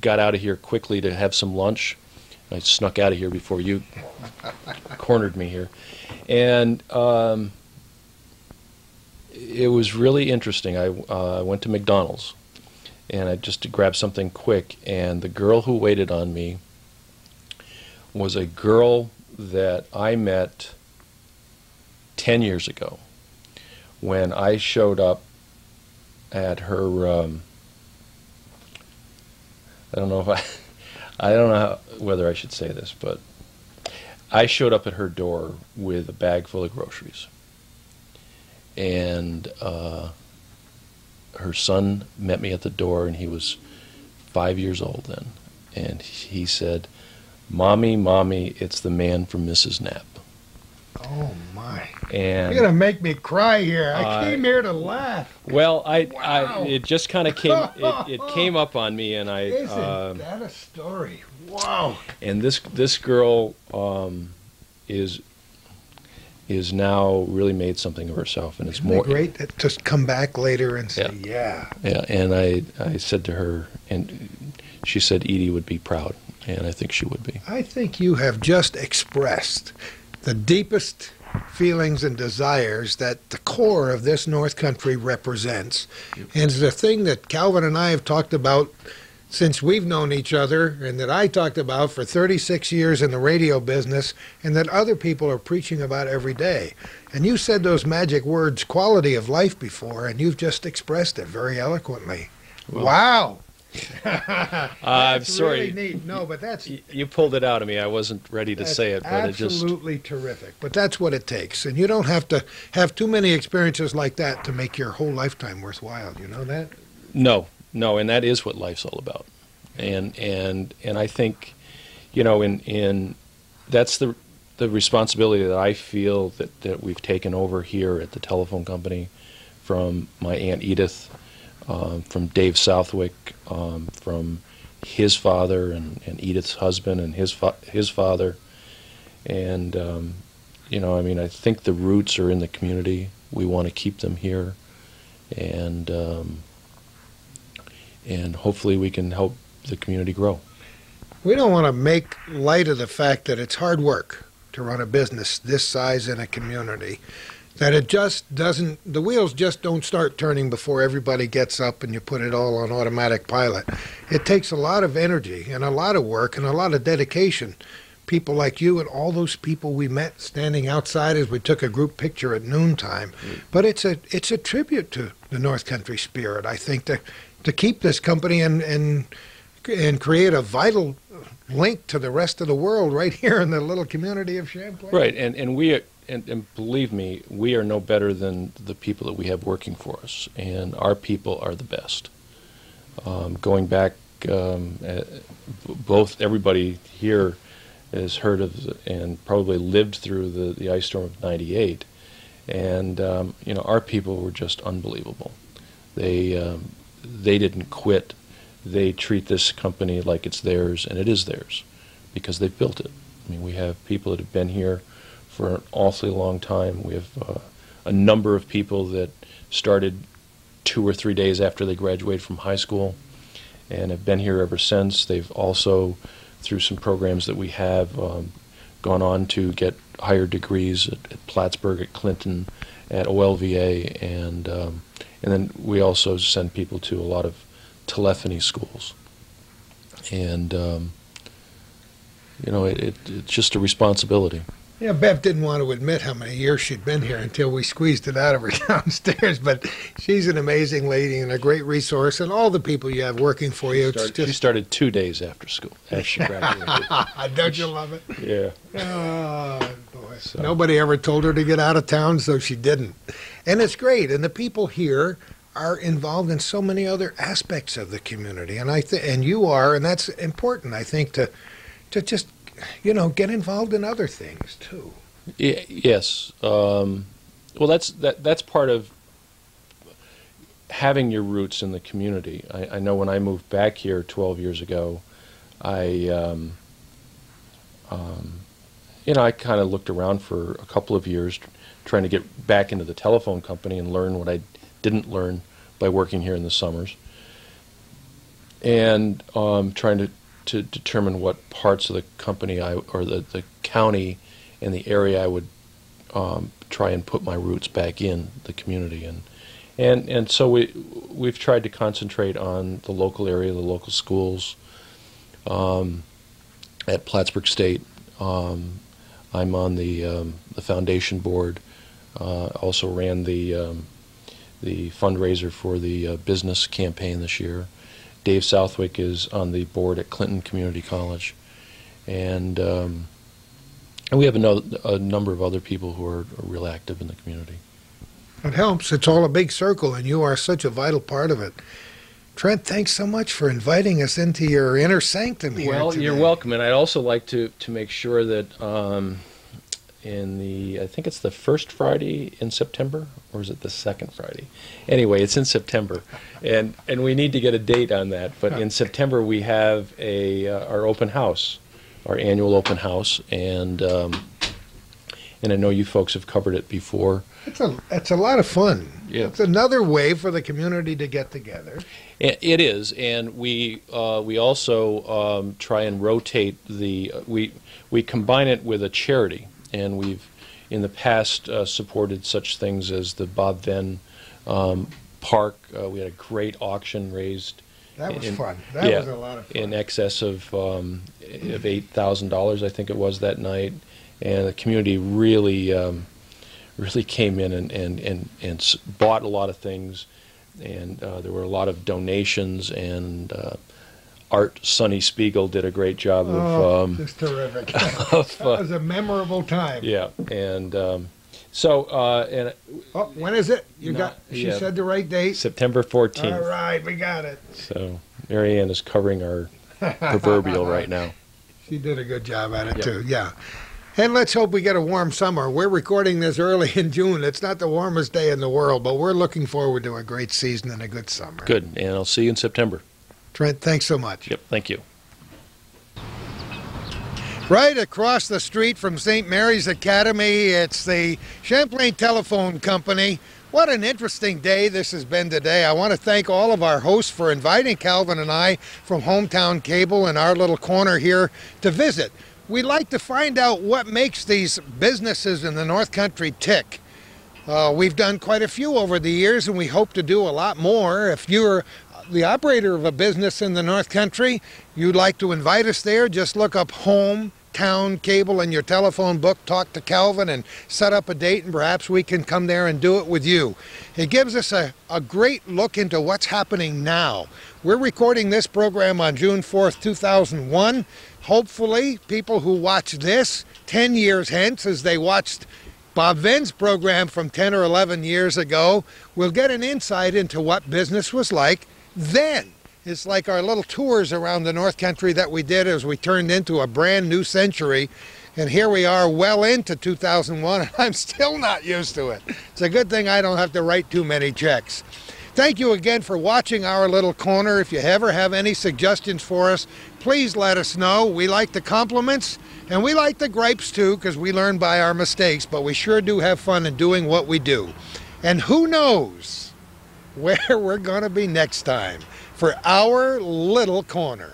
got out of here quickly to have some lunch. I snuck out of here before you cornered me here. And it was really interesting. I went to McDonald's, and I just to grab something quick, and the girl who waited on me was a girl that I met 10 years ago when I showed up at her, I don't know whether I should say this, but I showed up at her door with a bag full of groceries. And her son met me at the door, and he was 5 years old then. And he said, "Mommy, Mommy, it's the man from Mrs. Knapp." Oh, my. And you're going to make me cry here. I came here to laugh. Well, Wow. it just kind of came, it came up on me, and Isn't that a story? Wow. And this girl is now really made something of herself, and it's Isn't more it great to come back later and say, yeah. And I said to her, and she said Edie would be proud, and I think she would be. I think you have just expressed the deepest feelings and desires that the core of this North Country represents. And it's the thing that Calvin and I have talked about since we've known each other, and that I talked about for 36 years in the radio business, and that other people are preaching about every day. And you said those magic words, quality of life, before, and you've just expressed it very eloquently. Well, wow. I'm sorry. Really neat. No, but that's you pulled it out of me. I wasn't ready to say it, but it just absolutely terrific. But that's what it takes, and you don't have to have too many experiences like that to make your whole lifetime worthwhile. You know that? No, and that is what life's all about. And I think, in that's the responsibility that I feel that we've taken over here at the telephone company from my Aunt Edith, from Dave Southwick, from his father and Edith's husband and his father. And, I think the roots are in the community. We want to keep them here. And hopefully we can help the community grow. We don't want to make light of the fact that it's hard work to run a business this size in a community, that it just doesn't, the wheels just don't start turning before everybody gets up and you put it all on automatic pilot. It takes a lot of energy and a lot of work and a lot of dedication. People like you and all those people we met standing outside as we took a group picture at noontime. But it's a tribute to the North Country spirit, I think, to keep this company and create a vital link to the rest of the world right here in the little community of Champlain. Right, and we and believe me, we are no better than the people that we have working for us, and our people are the best. Going back, everybody here has heard of and probably lived through the ice storm of '98, and our people were just unbelievable. They didn't quit they treat this company like it's theirs, and it is theirs because they've built it. I mean, we have people that have been here for an awfully long time. We have a number of people that started 2 or 3 days after they graduated from high school and have been here ever since. They've also, through some programs that we have, gone on to get higher degrees at Plattsburgh, at Clinton, at OLVA, and then we also send people to a lot of telephony schools. And you know, it's just a responsibility. Yeah, Bev didn't want to admit how many years she'd been here until we squeezed it out of her downstairs, but she's an amazing lady and a great resource, and all the people you have working for you. She started 2 days after school, after she graduated. Don't you love it? Yeah. Oh, boy. So. Nobody ever told her to get out of town, so she didn't. And it's great, and the people here are involved in so many other aspects of the community, and and you are, and that's important, I think, to just, you know, get involved in other things too. Yes. Well, that's part of having your roots in the community. I know when I moved back here 12 years ago, you know, I kind of looked around for a couple of years trying to get back into the telephone company and learn what I didn't learn by working here in the summers, and trying to determine what parts of the company or the county and the area I would try and put my roots back in the community, and so we've tried to concentrate on the local area, the local schools. At Plattsburgh State, I'm on the foundation board. Also ran the fundraiser for the business campaign this year. Dave Southwick is on the board at Clinton Community College, and we have a number of other people who are real active in the community. It helps. It's all a big circle, and you are such a vital part of it. Trent, thanks so much for inviting us into your inner sanctum here Well, today. You're welcome, and I'd also like to make sure that I think it's the first Friday in September, or is it the second Friday? Anyway, it's in September, and we need to get a date on that. But in September we have our open house, our annual open house, and I know you folks have covered it before. It's a lot of fun. Yeah. It's another way for the community to get together. It is, and we also try and rotate we combine it with a charity. And we've, in the past, supported such things as the Bob Venn Park. We had a great auction raised. That was fun. That was a lot of fun. In excess of $8,000, I think it was that night. And the community really came in and bought a lot of things. And there were a lot of donations, and Art Sonny Spiegel did a great job of. Just terrific. That was a memorable time. Yeah, and when is it? She said the right date. September 14th. All right, we got it. So Mary Ann is covering our proverbial right now. She did a good job at it too. Yeah. And let's hope we get a warm summer. We're recording this early in June. It's not the warmest day in the world, but we're looking forward to a great season and a good summer. Good, and I'll see you in September. Trent, thanks so much. Yep, thank you. Right across the street from St. Mary's Academy, it's the Champlain Telephone Company. What an interesting day this has been today. I want to thank all of our hosts for inviting Calvin and I from Hometown Cable in our little corner here to visit. We like to find out what makes these businesses in the North Country tick. We've done quite a few over the years, and we hope to do a lot more. If you're the operator of a business in the North Country, you'd like to invite us there, just look up Hometown Cable in your telephone book, talk to Calvin, and set up a date, and perhaps we can come there and do it with you. It gives us a great look into what's happening now. We're recording this program on June 4th, 2001. Hopefully, people who watch this 10 years hence, as they watched Bob Venn's program from 10 or 11 years ago, will get an insight into what business was like then. It's like our little tours around the North Country that we did as we turned into a brand new century. And here we are well into 2001, and I'm still not used to it. It's a good thing I don't have to write too many checks. Thank you again for watching our little corner. If you ever have any suggestions for us, please let us know. We like the compliments, and we like the gripes too, because we learn by our mistakes, but we sure do have fun in doing what we do. And who knows where we're going to be next time for our little corner.